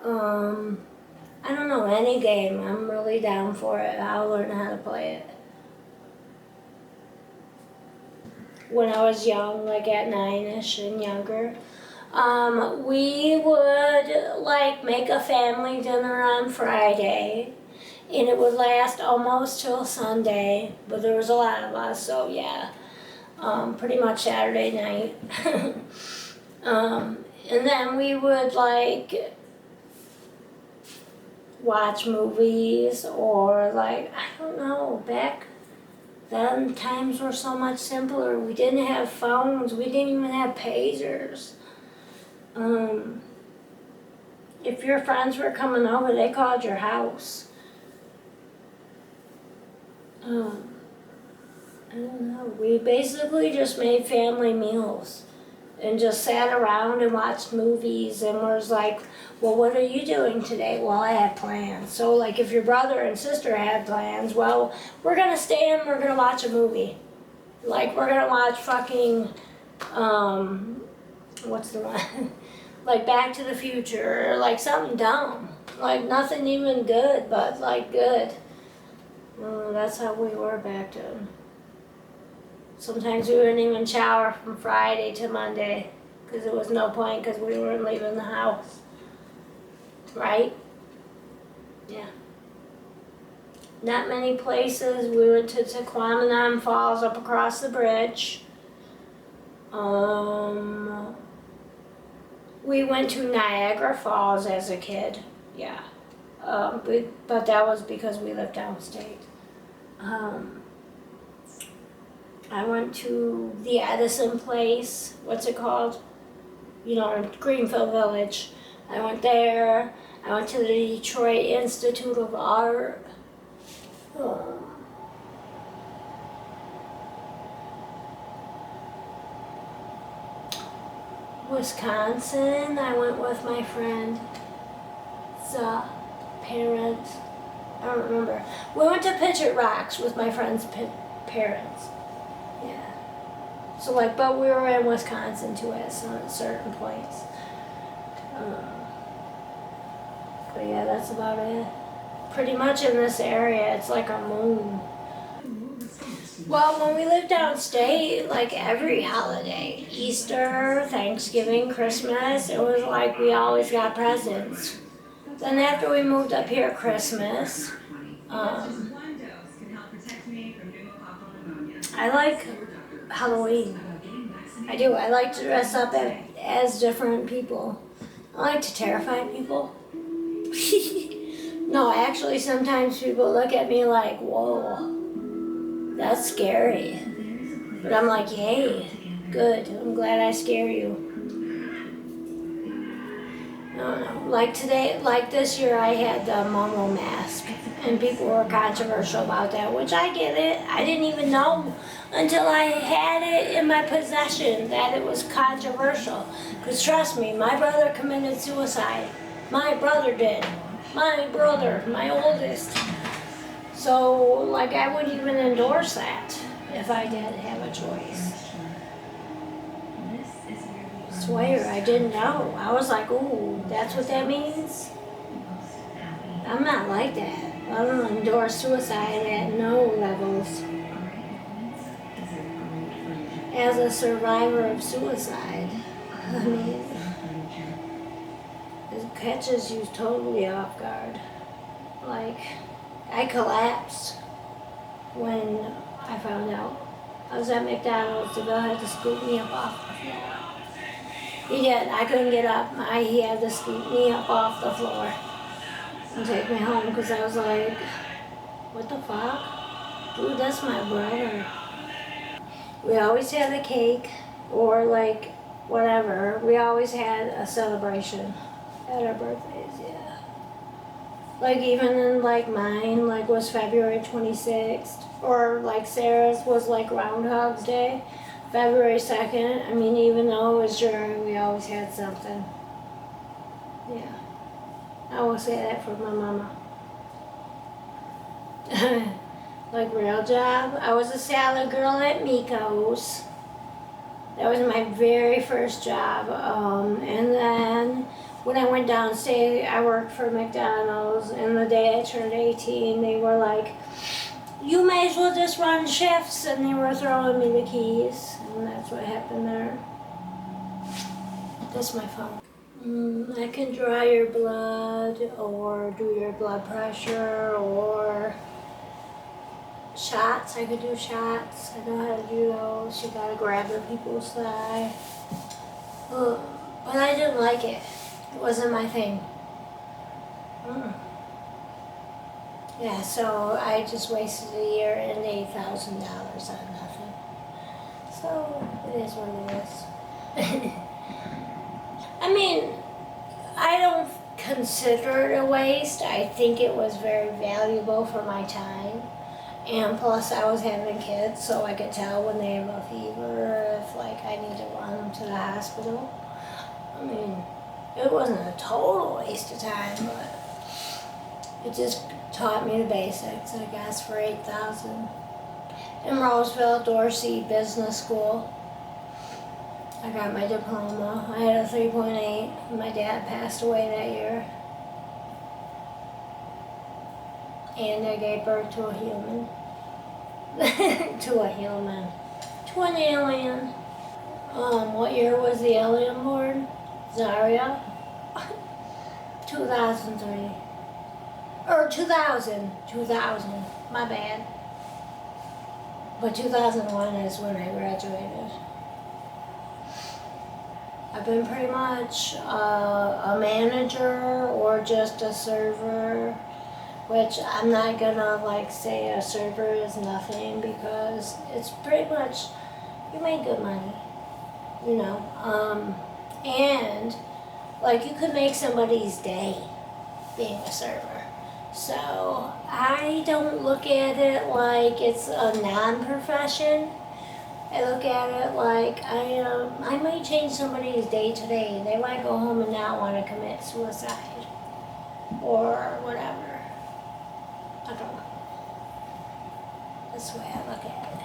I don't know, any game. I'm really down for it. I'll learn how to play it. When I was young, like at 9-ish and younger, we would like make a family dinner on Friday, and it would last almost till Sunday, but there was a lot of us, so yeah, pretty much Saturday night. And then we would like watch movies, or like, I don't know, back then times were so much simpler. We didn't have phones, we didn't even have pagers. If your friends were coming over, they called your house. I don't know. We basically just made family meals and just sat around and watched movies and was like, well, what are you doing today? Well, I have plans. So like if your brother and sister had plans, well, we're gonna stay and we're gonna watch a movie. Like we're gonna watch fucking, what's the one? Like Back to the Future, or like something dumb. Like nothing even good, but like good. That's how we were back then. Sometimes we wouldn't even shower from Friday to Monday because there was no point because we weren't leaving the house. Right? Yeah. Not many places. We went to Tequamanon Falls up across the bridge. We went to Niagara Falls as a kid. Yeah. But that was because we lived downstate. I went to the Edison place, what's it called? You know, Greenfield Village. I went there. I went to the Detroit Institute of Art. Wisconsin, I went with my friend's parents. I don't remember. We went to Pitchett Rocks with my friend's parents. Yeah. So like, but we were in Wisconsin too at some certain points. But yeah, that's about it. Pretty much in this area, it's like a moon. Well, when we lived downstate, like every holiday, Easter, Thanksgiving, Christmas, it was like we always got presents. Then after we moved up here, Christmas, I like Halloween. I do. I like to dress up as different people. I like to terrify people. No, actually, sometimes people look at me like, whoa, that's scary. But I'm like, yay, good. I'm glad I scare you. I don't know. Like today, like this year, I had the Momo mask, and people were controversial about that, which I get it. I didn't even know until I had it in my possession that it was controversial. Because trust me, my brother committed suicide. My brother did. My brother, my oldest. So, like, I wouldn't even endorse that if I did have a choice. Swear, I didn't know. I was like, ooh, that's what that means? I'm not like that. I don't endorse suicide at no levels. As a survivor of suicide, I mean, it catches you totally off guard. Like, I collapsed when I found out. I was at McDonald's, the guy had to scoop me up off the floor. He did. I couldn't get up. He had to scoop me up off the floor and take me home because I was like, what the fuck? Dude, that's my brother. We always had a cake or like whatever. We always had a celebration at our birthdays, yeah. Like even in like mine, like was February 26th. Or like Sarah's was like Groundhog's Day. February 2nd, I mean, even though it was July, we always had something. Yeah. I will say that for my mama. Like real job, I was a salad girl at Miko's. That was my very first job. And then when I went downstate, I worked for McDonald's. And the day I turned 18, they were like, you may as well just run shifts, and they were throwing me the keys, and that's what happened there. That's my phone. I can draw your blood, or do your blood pressure, or shots. I could do shots. I know how to do those. You gotta grab the people's thigh. But I didn't like it. It wasn't my thing. Yeah, so I just wasted a year and $8,000 on nothing. So it is what it is. I mean, I don't consider it a waste. I think it was very valuable for my time. And plus I was having kids, so I could tell when they have a fever if like I need to run them to the hospital. I mean, it wasn't a total waste of time, but it just taught me the basics, I guess, for $8,000. In Roseville, Dorsey Business School. I got my diploma. I had a 3.8. My dad passed away that year. And I gave birth to a human. To a human. To an alien. What year was the alien born? Zaria? 2003. Or 2000. 2000. My bad. But 2001 is when I graduated. I've been pretty much a manager or just a server, which I'm not gonna like say a server is nothing because it's pretty much, you make good money, you know. And like you could make somebody's day being a server. So I don't look at it like it's a non-profession. I look at it like I might change somebody's day today. They might go home and not want to commit suicide or whatever. I don't know. That's the way I look at it.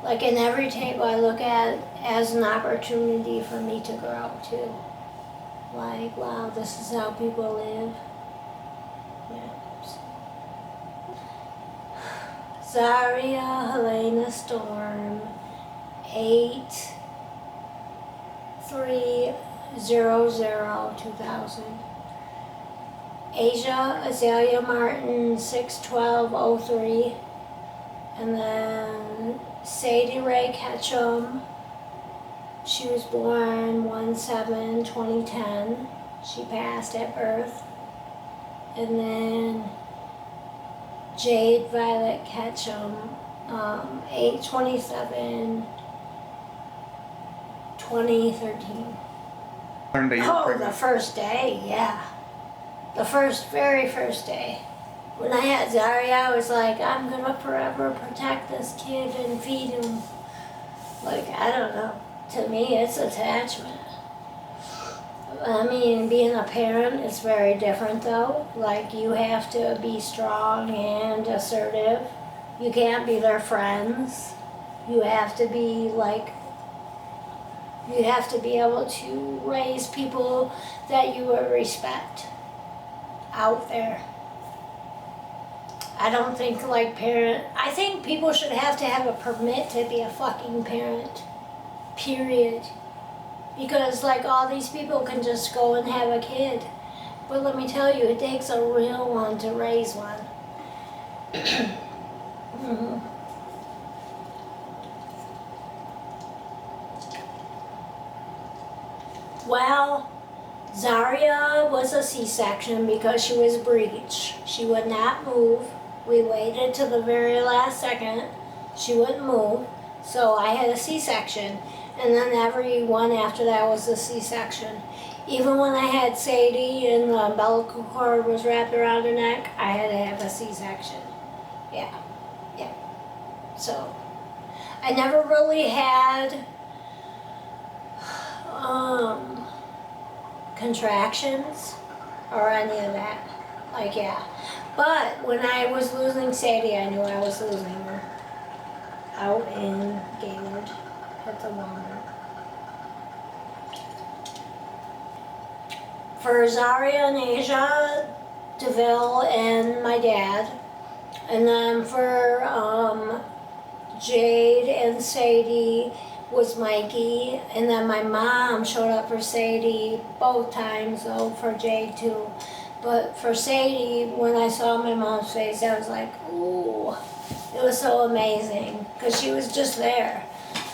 Like in every table I look at as an opportunity for me to grow too. Like, wow, this is how people live. Yeah. Zaria Helena Storm 8300-2000. Asia Azalea Martin 61203. And then Sadie Ray Ketchum. She was born 1/7/2010. She passed at birth. And then Jade Violet Ketchum, 8/27/2013. Learned that you were Oh, the pregnant. first day, yeah. The very first day. When I had Zaria, I was like, I'm gonna forever protect this kid and feed him. Like, I don't know. To me, it's attachment. I mean, being a parent is very different though. Like, you have to be strong and assertive. You can't be their friends. You have to be like, you have to be able to raise people that you would respect out there. I don't think like I think people should have to have a permit to be a fucking parent. Period. Because like all these people can just go and have a kid. But let me tell you, it takes a real one to raise one. Mhm. Well, Zaria was a C-section because she was breech. She would not move. We waited till the very last second. She wouldn't move. So I had a C-section. And then every one after that was a C-section. Even when I had Sadie and the umbilical cord was wrapped around her neck, I had to have a C-section. Yeah. So I never really had contractions or any of that. Like, yeah. But when I was losing Sadie, I knew I was losing her. Out in Gaylord at the Walmart. For Zaria and Asia, DeVille and my dad. And then for Jade and Sadie was Mikey. And then my mom showed up for Sadie both times, though for Jade too. But for Sadie, when I saw my mom's face, I was like, ooh. It was so amazing, because she was just there.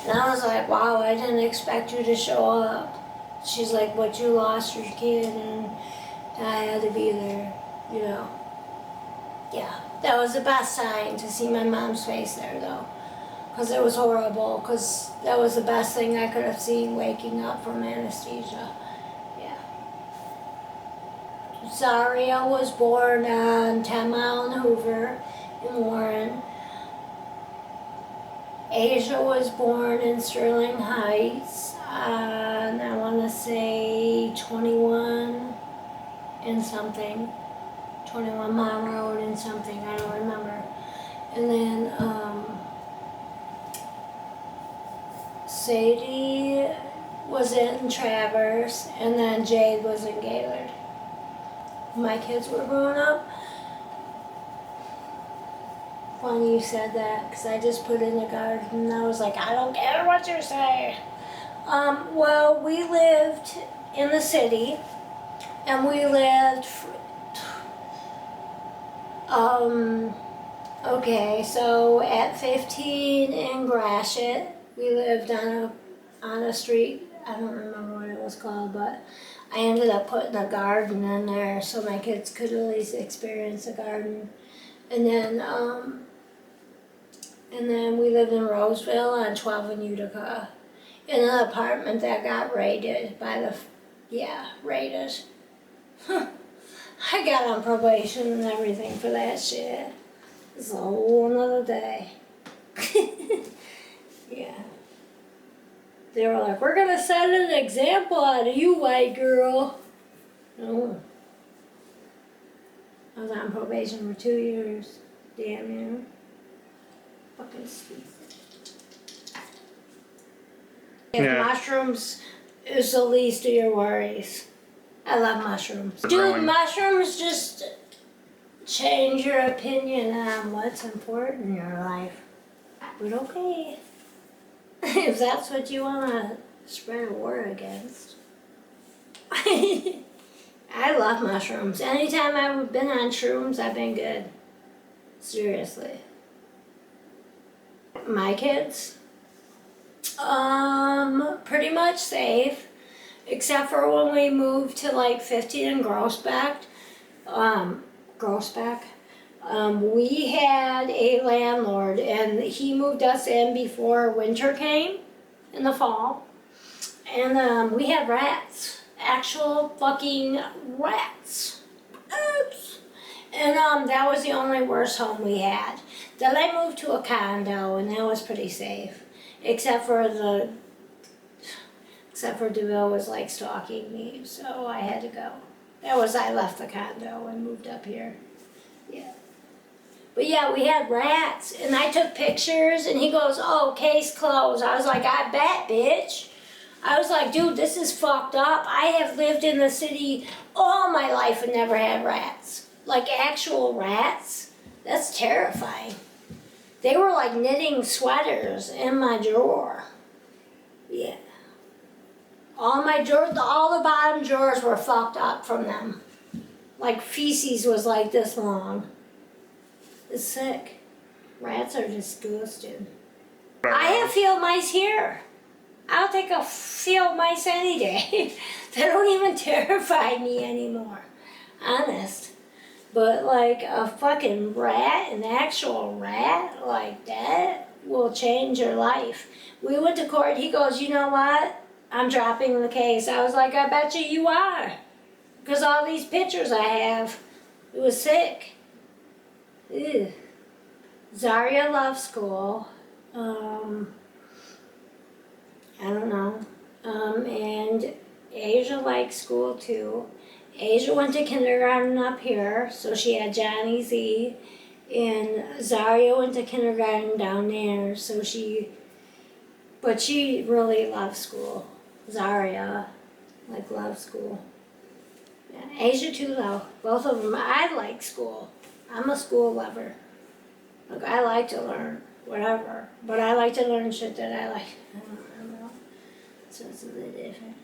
And I was like, wow, I didn't expect you to show up. She's like, but you lost your kid, and I had to be there, you know. Yeah, that was the best time to see my mom's face there, though. Because it was horrible, because that was the best thing I could have seen waking up from anesthesia. Yeah. Zaria was born on 10 Mile and Hoover in Warren. Asia was born in Sterling Heights on, I want to say, 21 and something. 21 Mile Road and something, I don't remember. And then Sadie was in Traverse, and then Jade was in Gaylord. My kids were growing up. Funny you said that, because I just put in the garden and I was like, I don't care what you say. Well, we lived in the city, and we lived, okay, so at 15 in Gratiot, we lived on a street, I don't remember what it was called, but I ended up putting a garden in there so my kids could at least experience a garden. And then we lived in Roseville on 12 in Utica, in an apartment that got raided by raided. I got on probation and everything for that shit. It's a whole another day. Yeah. They were like, we're gonna set an example out of you, white girl. No. I was on probation for 2 years. Damn you. Fucking stupid. Yeah. Mushrooms is the least of your worries. I love mushrooms. Dude, mushrooms just change your opinion on what's important in your life. But okay. If that's what you want to spread a war against. I love mushrooms. Anytime I've been on shrooms, I've been good. Seriously. My kids? Pretty much safe. Except for when we moved to like 15 in Groesbeck. We had a landlord and he moved us in before winter came in the fall. And we had rats. Actual fucking rats. Oops. And that was the only worst home we had. Then I moved to a condo and that was pretty safe. Except for DeVille was like stalking me, so I had to go. I left the condo and moved up here. Yeah. But yeah, we had rats, and I took pictures, and he goes, oh, case closed. I was like, I bet, bitch. I was like, dude, this is fucked up. I have lived in the city all my life and never had rats. Like actual rats. That's terrifying. They were like knitting sweaters in my drawer. Yeah. All the bottom drawers were fucked up from them. Like feces was like this long. It's sick. Rats are disgusting. I have field mice here. I'll take a field mice any day. They don't even terrify me anymore. Honest. But like a fucking rat, an actual rat like that will change your life. We went to court, he goes, you know what? I'm dropping the case. I was like, I bet you are. Because all these pictures I have, it was sick. Ew. Zaria loves school. I don't know. And Asia likes school too. Asia went to kindergarten up here, so she had Johnny Z. And Zaria went to kindergarten down there, but she really loves school. Zaria, loves school. Yeah, Asia too though, both of them. I like school. I'm a school lover. Look, I like to learn, whatever. But I like to learn shit that I like. I don't know. So it's a little different.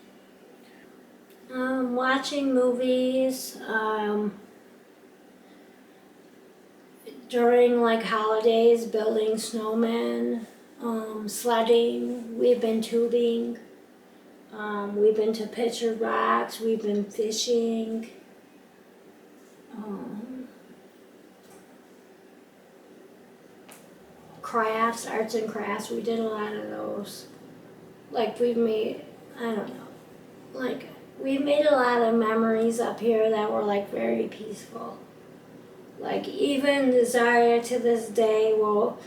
Watching movies, during like holidays, building snowmen, sledding, we've been tubing, we've been to Pitcher Rocks, we've been fishing. crafts, arts and crafts. We did a lot of those. Like we've made, I don't know, like we've made a lot of memories up here that were like very peaceful. Like even Zaria to this day will,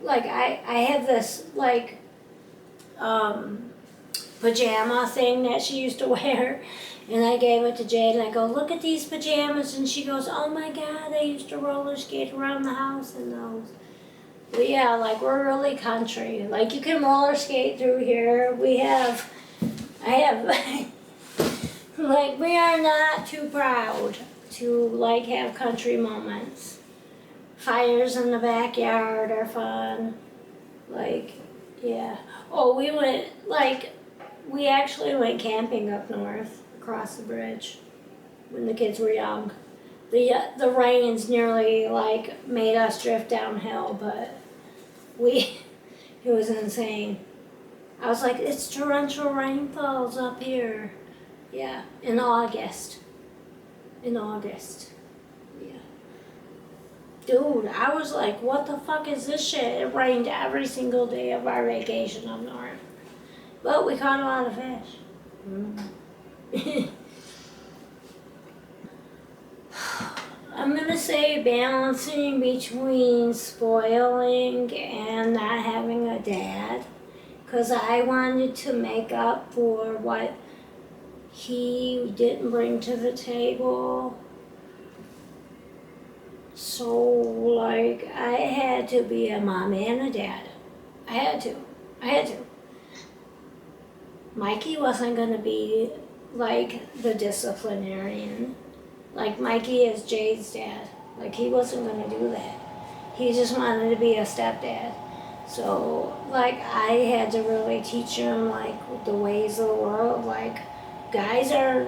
like I have this like pajama thing that she used to wear, and I gave it to Jade and I go, look at these pajamas, and she goes, oh my God, I used to roller skate around the house in those. But yeah, like we're really country. Like you can roller skate through here. I have, like we are not too proud to like have country moments. Fires in the backyard are fun. Like, yeah. Oh, we actually went camping up north across the bridge when the kids were young. The rains nearly like made us drift downhill, but it was insane. I was like, it's torrential rainfalls up here. Yeah, in August. Yeah. Dude, I was like, what the fuck is this shit? It rained every single day of our vacation up north. But we caught a lot of fish. I'm gonna say balancing between spoiling and not having a dad. Because I wanted to make up for what he didn't bring to the table. So, like, I had to be a mom and a dad. I had to. Mikey wasn't gonna be, like, the disciplinarian. Like, Mikey is Jade's dad. Like, he wasn't gonna do that. He just wanted to be a stepdad. So, like, I had to really teach him, like, the ways of the world. Like, guys are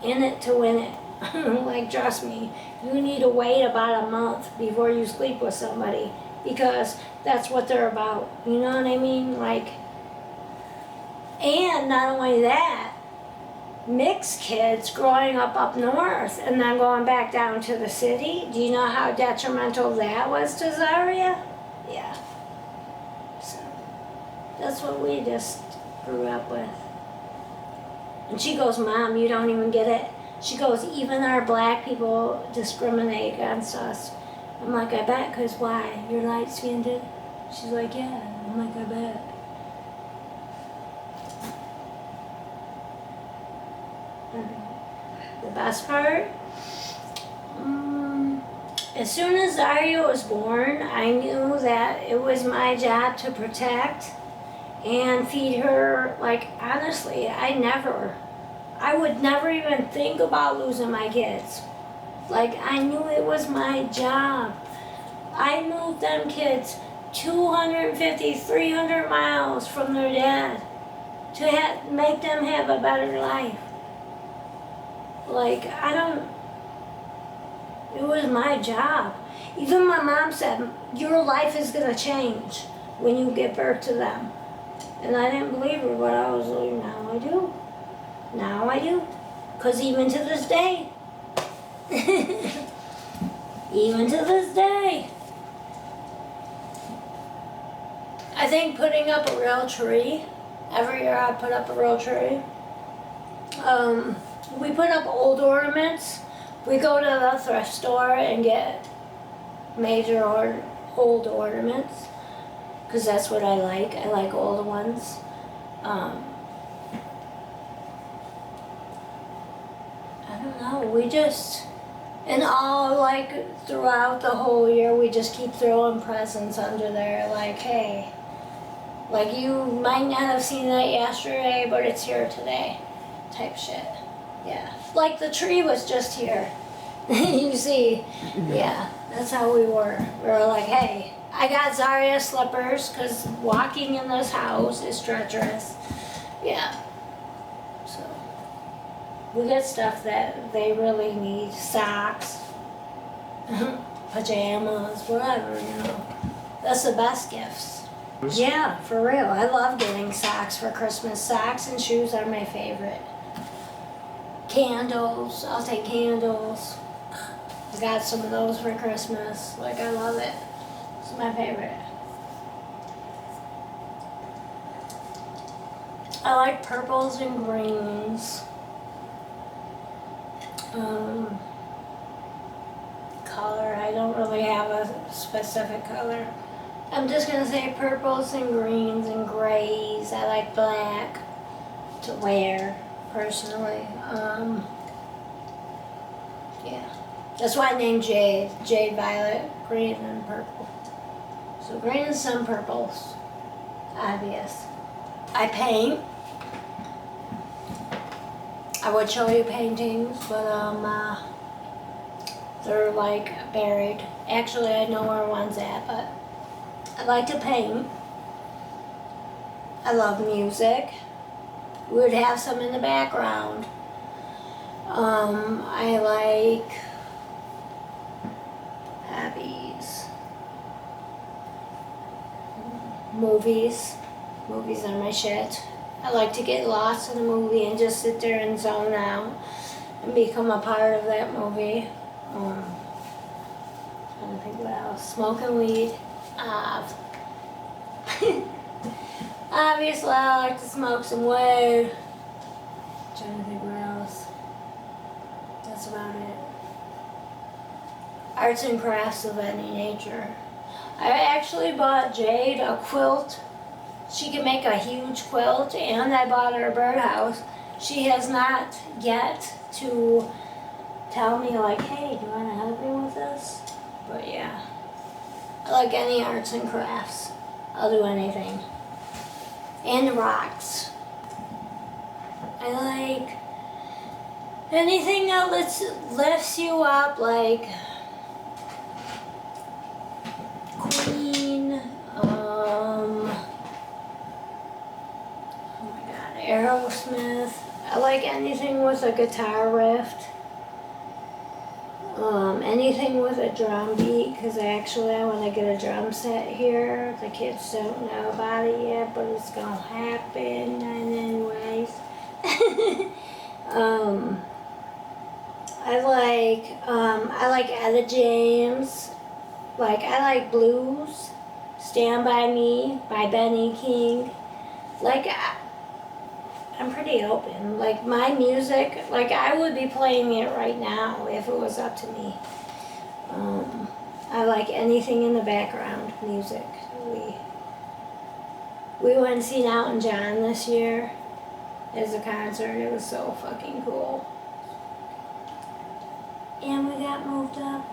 in it to win it. Like, trust me, you need to wait about a month before you sleep with somebody because that's what they're about. You know what I mean? Like, and not only that, mixed kids growing up north and then going back down to the city. Do you know how detrimental that was to Zaria? Yeah. So, that's what we just grew up with. And she goes, Mom, you don't even get it. She goes, even our black people discriminate against us. I'm like, I bet, because why? You're light-skinned? She's like, yeah. I'm like, I bet. The best part? As soon as Zaria was born, I knew that it was my job to protect and feed her. Like, honestly, I would never even think about losing my kids. Like, I knew it was my job. I moved them kids 250, 300 miles from their dad to make them have a better life. Like, it was my job. Even my mom said, your life is gonna change when you give birth to them. And I didn't believe her, but I was like, now I do. Now I do. Because even to this day, I think putting up a real tree, every year I put up a real tree. We put up old ornaments. We go to the thrift store and get major old ornaments because that's what I like. I like old ones. I don't know, and all like throughout the whole year, we just keep throwing presents under there, like, hey, like you might not have seen that yesterday, but it's here today, type shit. Yeah, like the tree was just here. You see, yeah, that's how we were. We were like, hey, I got Zaria slippers because walking in this house is treacherous. Yeah. So we get stuff that they really need, socks, pajamas, whatever, you know. That's the best gifts. Yeah, for real. I love getting socks for Christmas. Socks and shoes are my favorite. Candles, I'll take candles. I got some of those for Christmas. Like, I love it. It's my favorite. I like purples and greens. Color, I don't really have a specific color. I'm just gonna say purples and greens and grays. I like black to wear, personally. Yeah. That's why I named Jade. Jade, violet, green, and purple. So green and some purples. Obvious. I paint. I would show you paintings, but they're like buried. Actually, I know where one's at, but I like to paint. I love music. We would have some in the background. I like hobbies. Movies. Movies are my shit. I like to get lost in a movie and just sit there and zone out and become a part of that movie. Trying to think what else. Smoking weed. Obviously, I like to smoke some weed. Trying to think what else. That's about it. Arts and crafts of any nature. I actually bought Jade a quilt. She can make a huge quilt, and I bought her a birdhouse. She has not yet to tell me like, hey, do you want to help me with this? But yeah, I like any arts and crafts. I'll do anything. And rocks. I like anything that lifts you up, like Queen, Aerosmith. I like anything with a guitar riff. Anything with a drum beat, because I want to get a drum set here. The kids don't know about it yet, but it's going to happen anyways. I like Etta James. Like, I like blues. Stand By Me by Benny King. Like, I'm pretty open. Like, my music, like, I would be playing it right now if it was up to me. I like anything in the background music. We went and seen Elton John this year as a concert. It was so fucking cool. And we got moved up.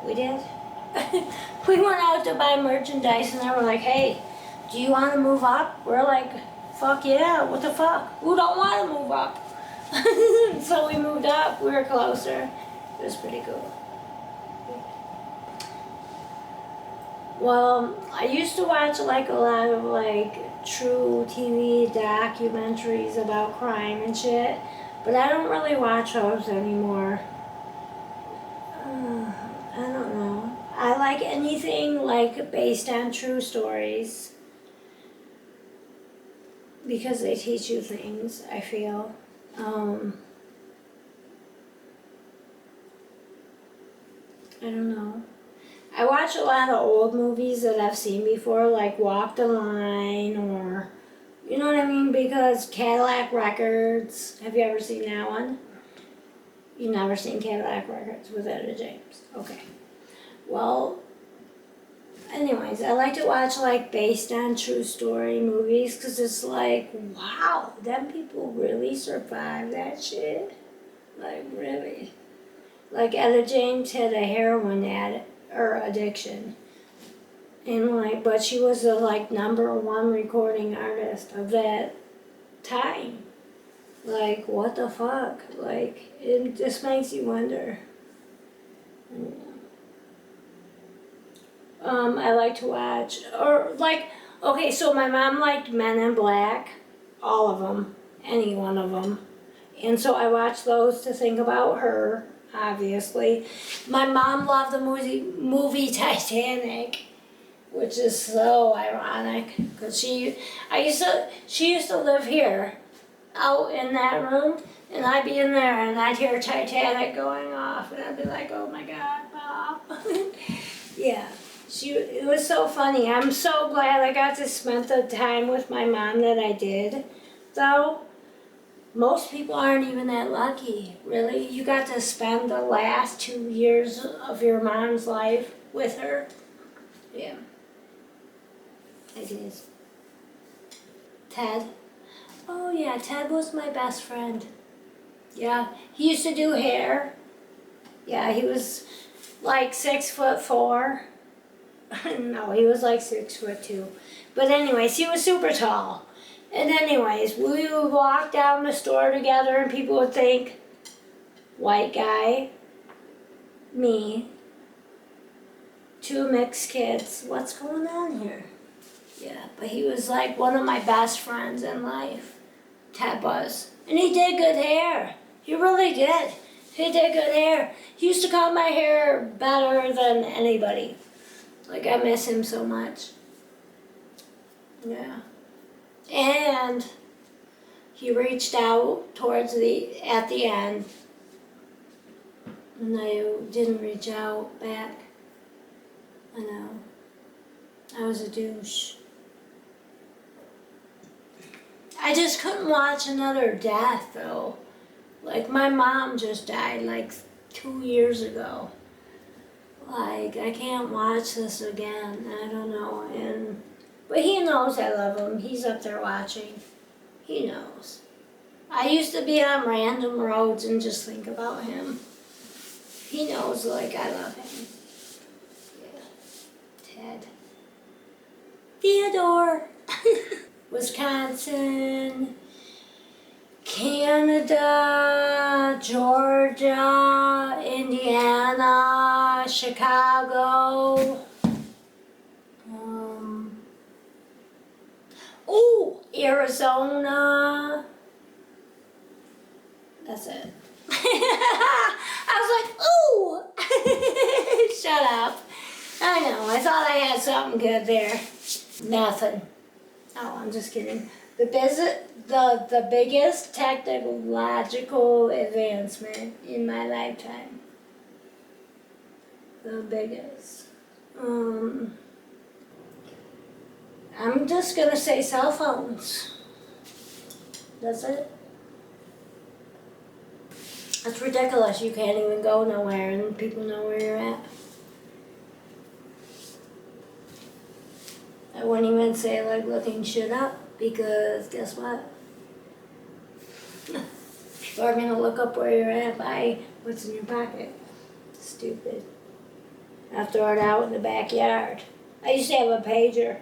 We did. We went out to buy merchandise and they were like, hey, do you want to move up? We're like, fuck yeah, what the fuck? Who don't want to move up? So we moved up, we were closer. It was pretty cool. Well, I used to watch like a lot of like true TV documentaries about crime and shit, but I don't really watch those anymore. I don't know. I like anything like based on true stories because they teach you things, I feel. I don't know. I watch a lot of old movies that I've seen before, like Walk the Line, or, you know what I mean? Because Cadillac Records, have you ever seen that one? You've never seen Cadillac Records with Etta James? Okay. Well, anyways, I like to watch like based on true story movies because it's like, wow, them people really survived that shit. Like, really. Like, Etta James had a heroin addiction. And like, but she was the like #1 recording artist of that time. Like, what the fuck? Like, it just makes you wonder. I like to watch, or like, okay, so my mom liked Men in Black, all of them, any one of them. And so I watched those to think about her, obviously. My mom loved the movie Titanic, which is so ironic, because she used to live here, out in that room, and I'd be in there and I'd hear Titanic going off, and I'd be like, oh my God, Mom. Yeah. It was so funny. I'm so glad I got to spend the time with my mom that I did, though. Most people aren't even that lucky, really. You got to spend the last 2 years of your mom's life with her. Yeah, it is. Ted. Oh yeah, Ted was my best friend. Yeah, he used to do hair. Yeah, he was like 6'4". No, he was like 6'2". But anyways, he was super tall. And anyways, we would walk down the store together and people would think, white guy, me, two mixed kids, what's going on here? Yeah, but he was like one of my best friends in life, Ted was. And he did good hair. He really did. He did good hair. He used to cut my hair better than anybody. Like, I miss him so much. Yeah. And he reached out at the end, and I didn't reach out back. I know. I was a douche. I just couldn't watch another death, though. Like, my mom just died like 2 years ago. Like, I can't watch this again. I don't know. But he knows I love him. He's up there watching. He knows. I used to be on random roads and just think about him. He knows, like, I love him. Yeah. Ted. Theodore. Wisconsin, Canada, Georgia, Indiana, Chicago. Arizona. That's it. I was like, ooh! Shut up. I know, I thought I had something good there. Nothing. Oh, I'm just kidding. The biggest technological advancement in my lifetime. The biggest. I'm just gonna say cell phones. That's it. That's ridiculous. You can't even go nowhere and people know where you're at. I wouldn't even say like looking shit up because guess what? People are gonna look up where you're at by what's in your pocket. Stupid. I'll throw it out in the backyard. I used to have a pager.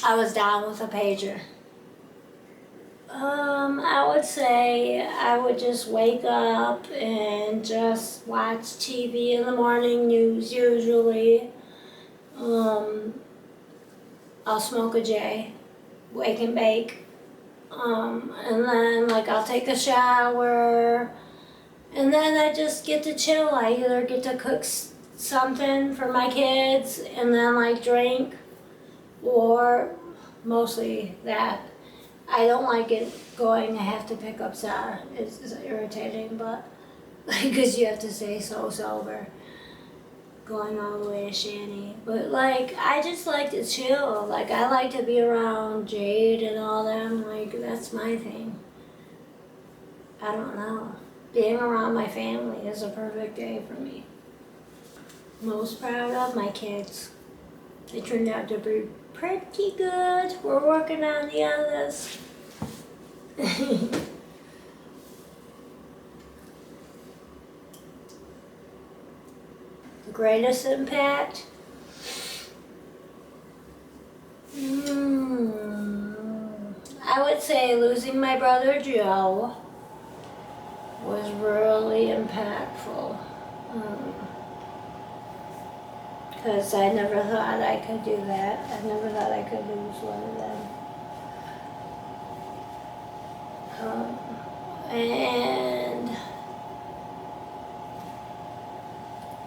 I was down with a pager. I would say I would just wake up and just watch TV in the morning, news usually. I'll smoke a J, wake and bake. And then like I'll take a shower. And then I just get to chill. I either get to cook something for my kids and then like drink, or mostly that. I don't like it going, I have to pick up Sarah. It's irritating, but because you have to stay so sober, going all the way to Shanny. But like, I just like to chill. Like, I like to be around Jade and all them. Like, that's my thing. I don't know. Being around my family is a perfect day for me. Most proud of my kids. They turned out to be pretty good. We're working on the others. The greatest impact? I would say losing my brother Joe was really impactful. Because I never thought I could do that. I never thought I could lose one of them. And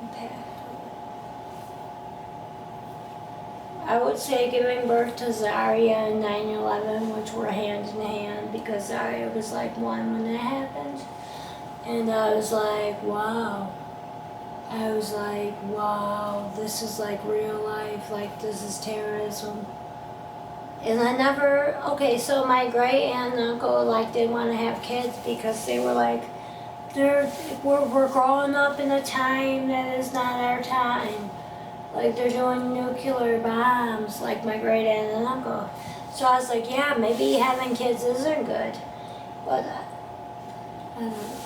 impactful. I would say giving birth to Zaria and 9/11, which were hand in hand, because Zaria was like 1 when it happened. And I was like, wow. I was like, wow, this is like real life, like this is terrorism. And I never, okay, so my great aunt and uncle, like, they want to have kids because they were like, we're growing up in a time that is not our time. Like, they're doing nuclear bombs, like my great aunt and uncle. So I was like, yeah, maybe having kids isn't good. But I don't know.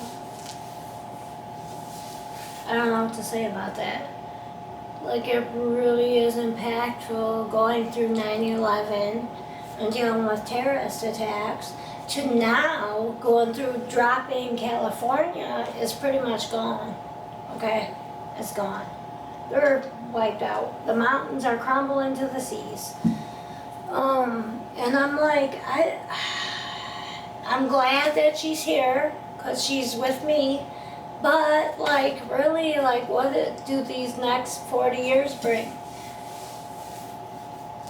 I don't know what to say about that. Like, it really is impactful going through 9/11 and dealing with terrorist attacks to now going through dropping California is pretty much gone. Okay? It's gone. They're wiped out. The mountains are crumbling to the seas. And I'm like, I'm glad that she's here because she's with me. But, like, really, like, what do these next 40 years bring?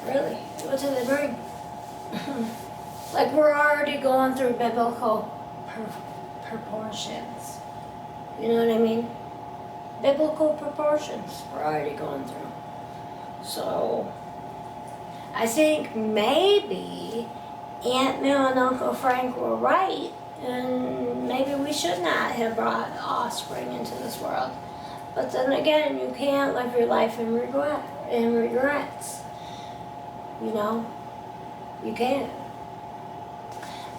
Really, what do they bring? Like, we're already going through biblical proportions. You know what I mean? Biblical proportions we're already going through. So, I think maybe Aunt Mill and Uncle Frank were right, and maybe we should not have brought offspring into this world. But then again, you can't live your life in regrets. You know? You can't.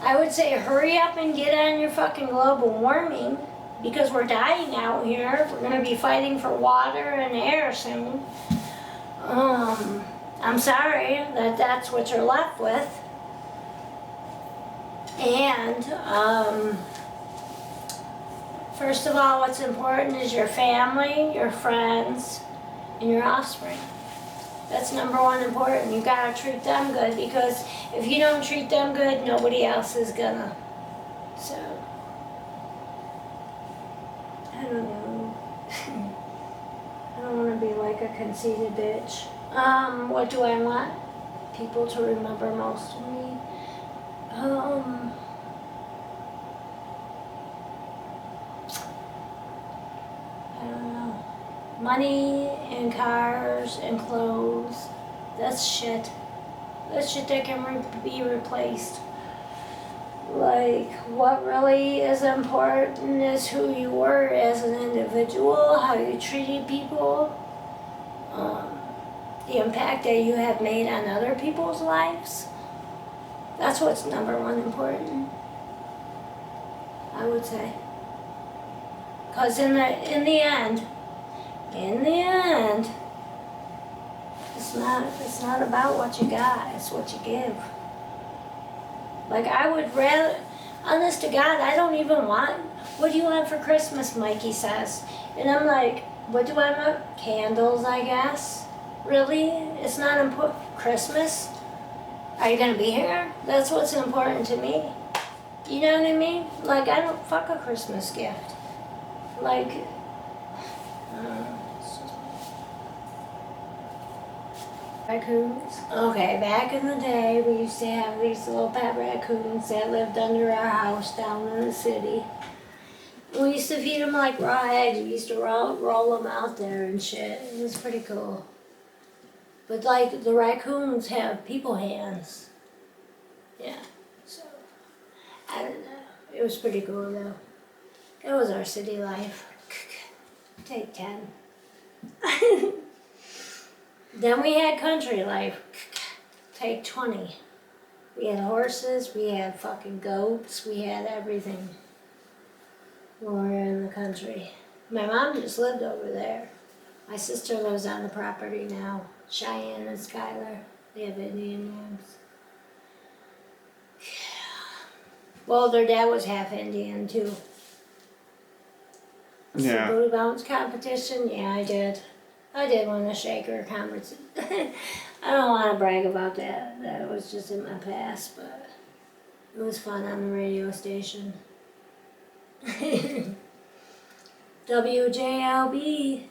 I would say hurry up and get on your fucking global warming because we're dying out here. We're gonna be fighting for water and air soon. I'm sorry that that's what you're left with. And, first of all, what's important is your family, your friends, and your offspring. That's number one important. You gotta treat them good because if you don't treat them good, nobody else is gonna. So, I don't know. I don't wanna be like a conceited bitch. What do I want people to remember most of me? I don't know. Money and cars and clothes. That's shit. That's shit that can be replaced. Like, what really is important is who you were as an individual, how you treated people, the impact that you have made on other people's lives. That's what's number one important, I would say. Because in the end, it's not about what you got, it's what you give. Like, I would rather, honest to God, I don't even want, what do you want for Christmas, Mikey says. And I'm like, what do I want? Candles, I guess. Really? It's not important. Christmas? Are you gonna be here? That's what's important to me. You know what I mean? Like, I don't fuck a Christmas gift. Like, raccoons. Okay, back in the day, we used to have these little pet raccoons that lived under our house down in the city. We used to feed them like raw eggs. We used to roll them out there and shit. It was pretty cool. But like, the raccoons have people hands. Yeah, so, I don't know. It was pretty cool though. It was our city life. Take 10. Then we had country life. Take 20. We had horses, we had fucking goats, we had everything. When we were in the country. My mom just lived over there. My sister lives on the property now. Cheyenne and Skylar. They have Indian names. Well, their dad was half Indian too. Yeah. The booty bounce competition, yeah, I did. I did win a shaker competition. I don't want to brag about that. That was just in my past, but it was fun on the radio station. WJLB.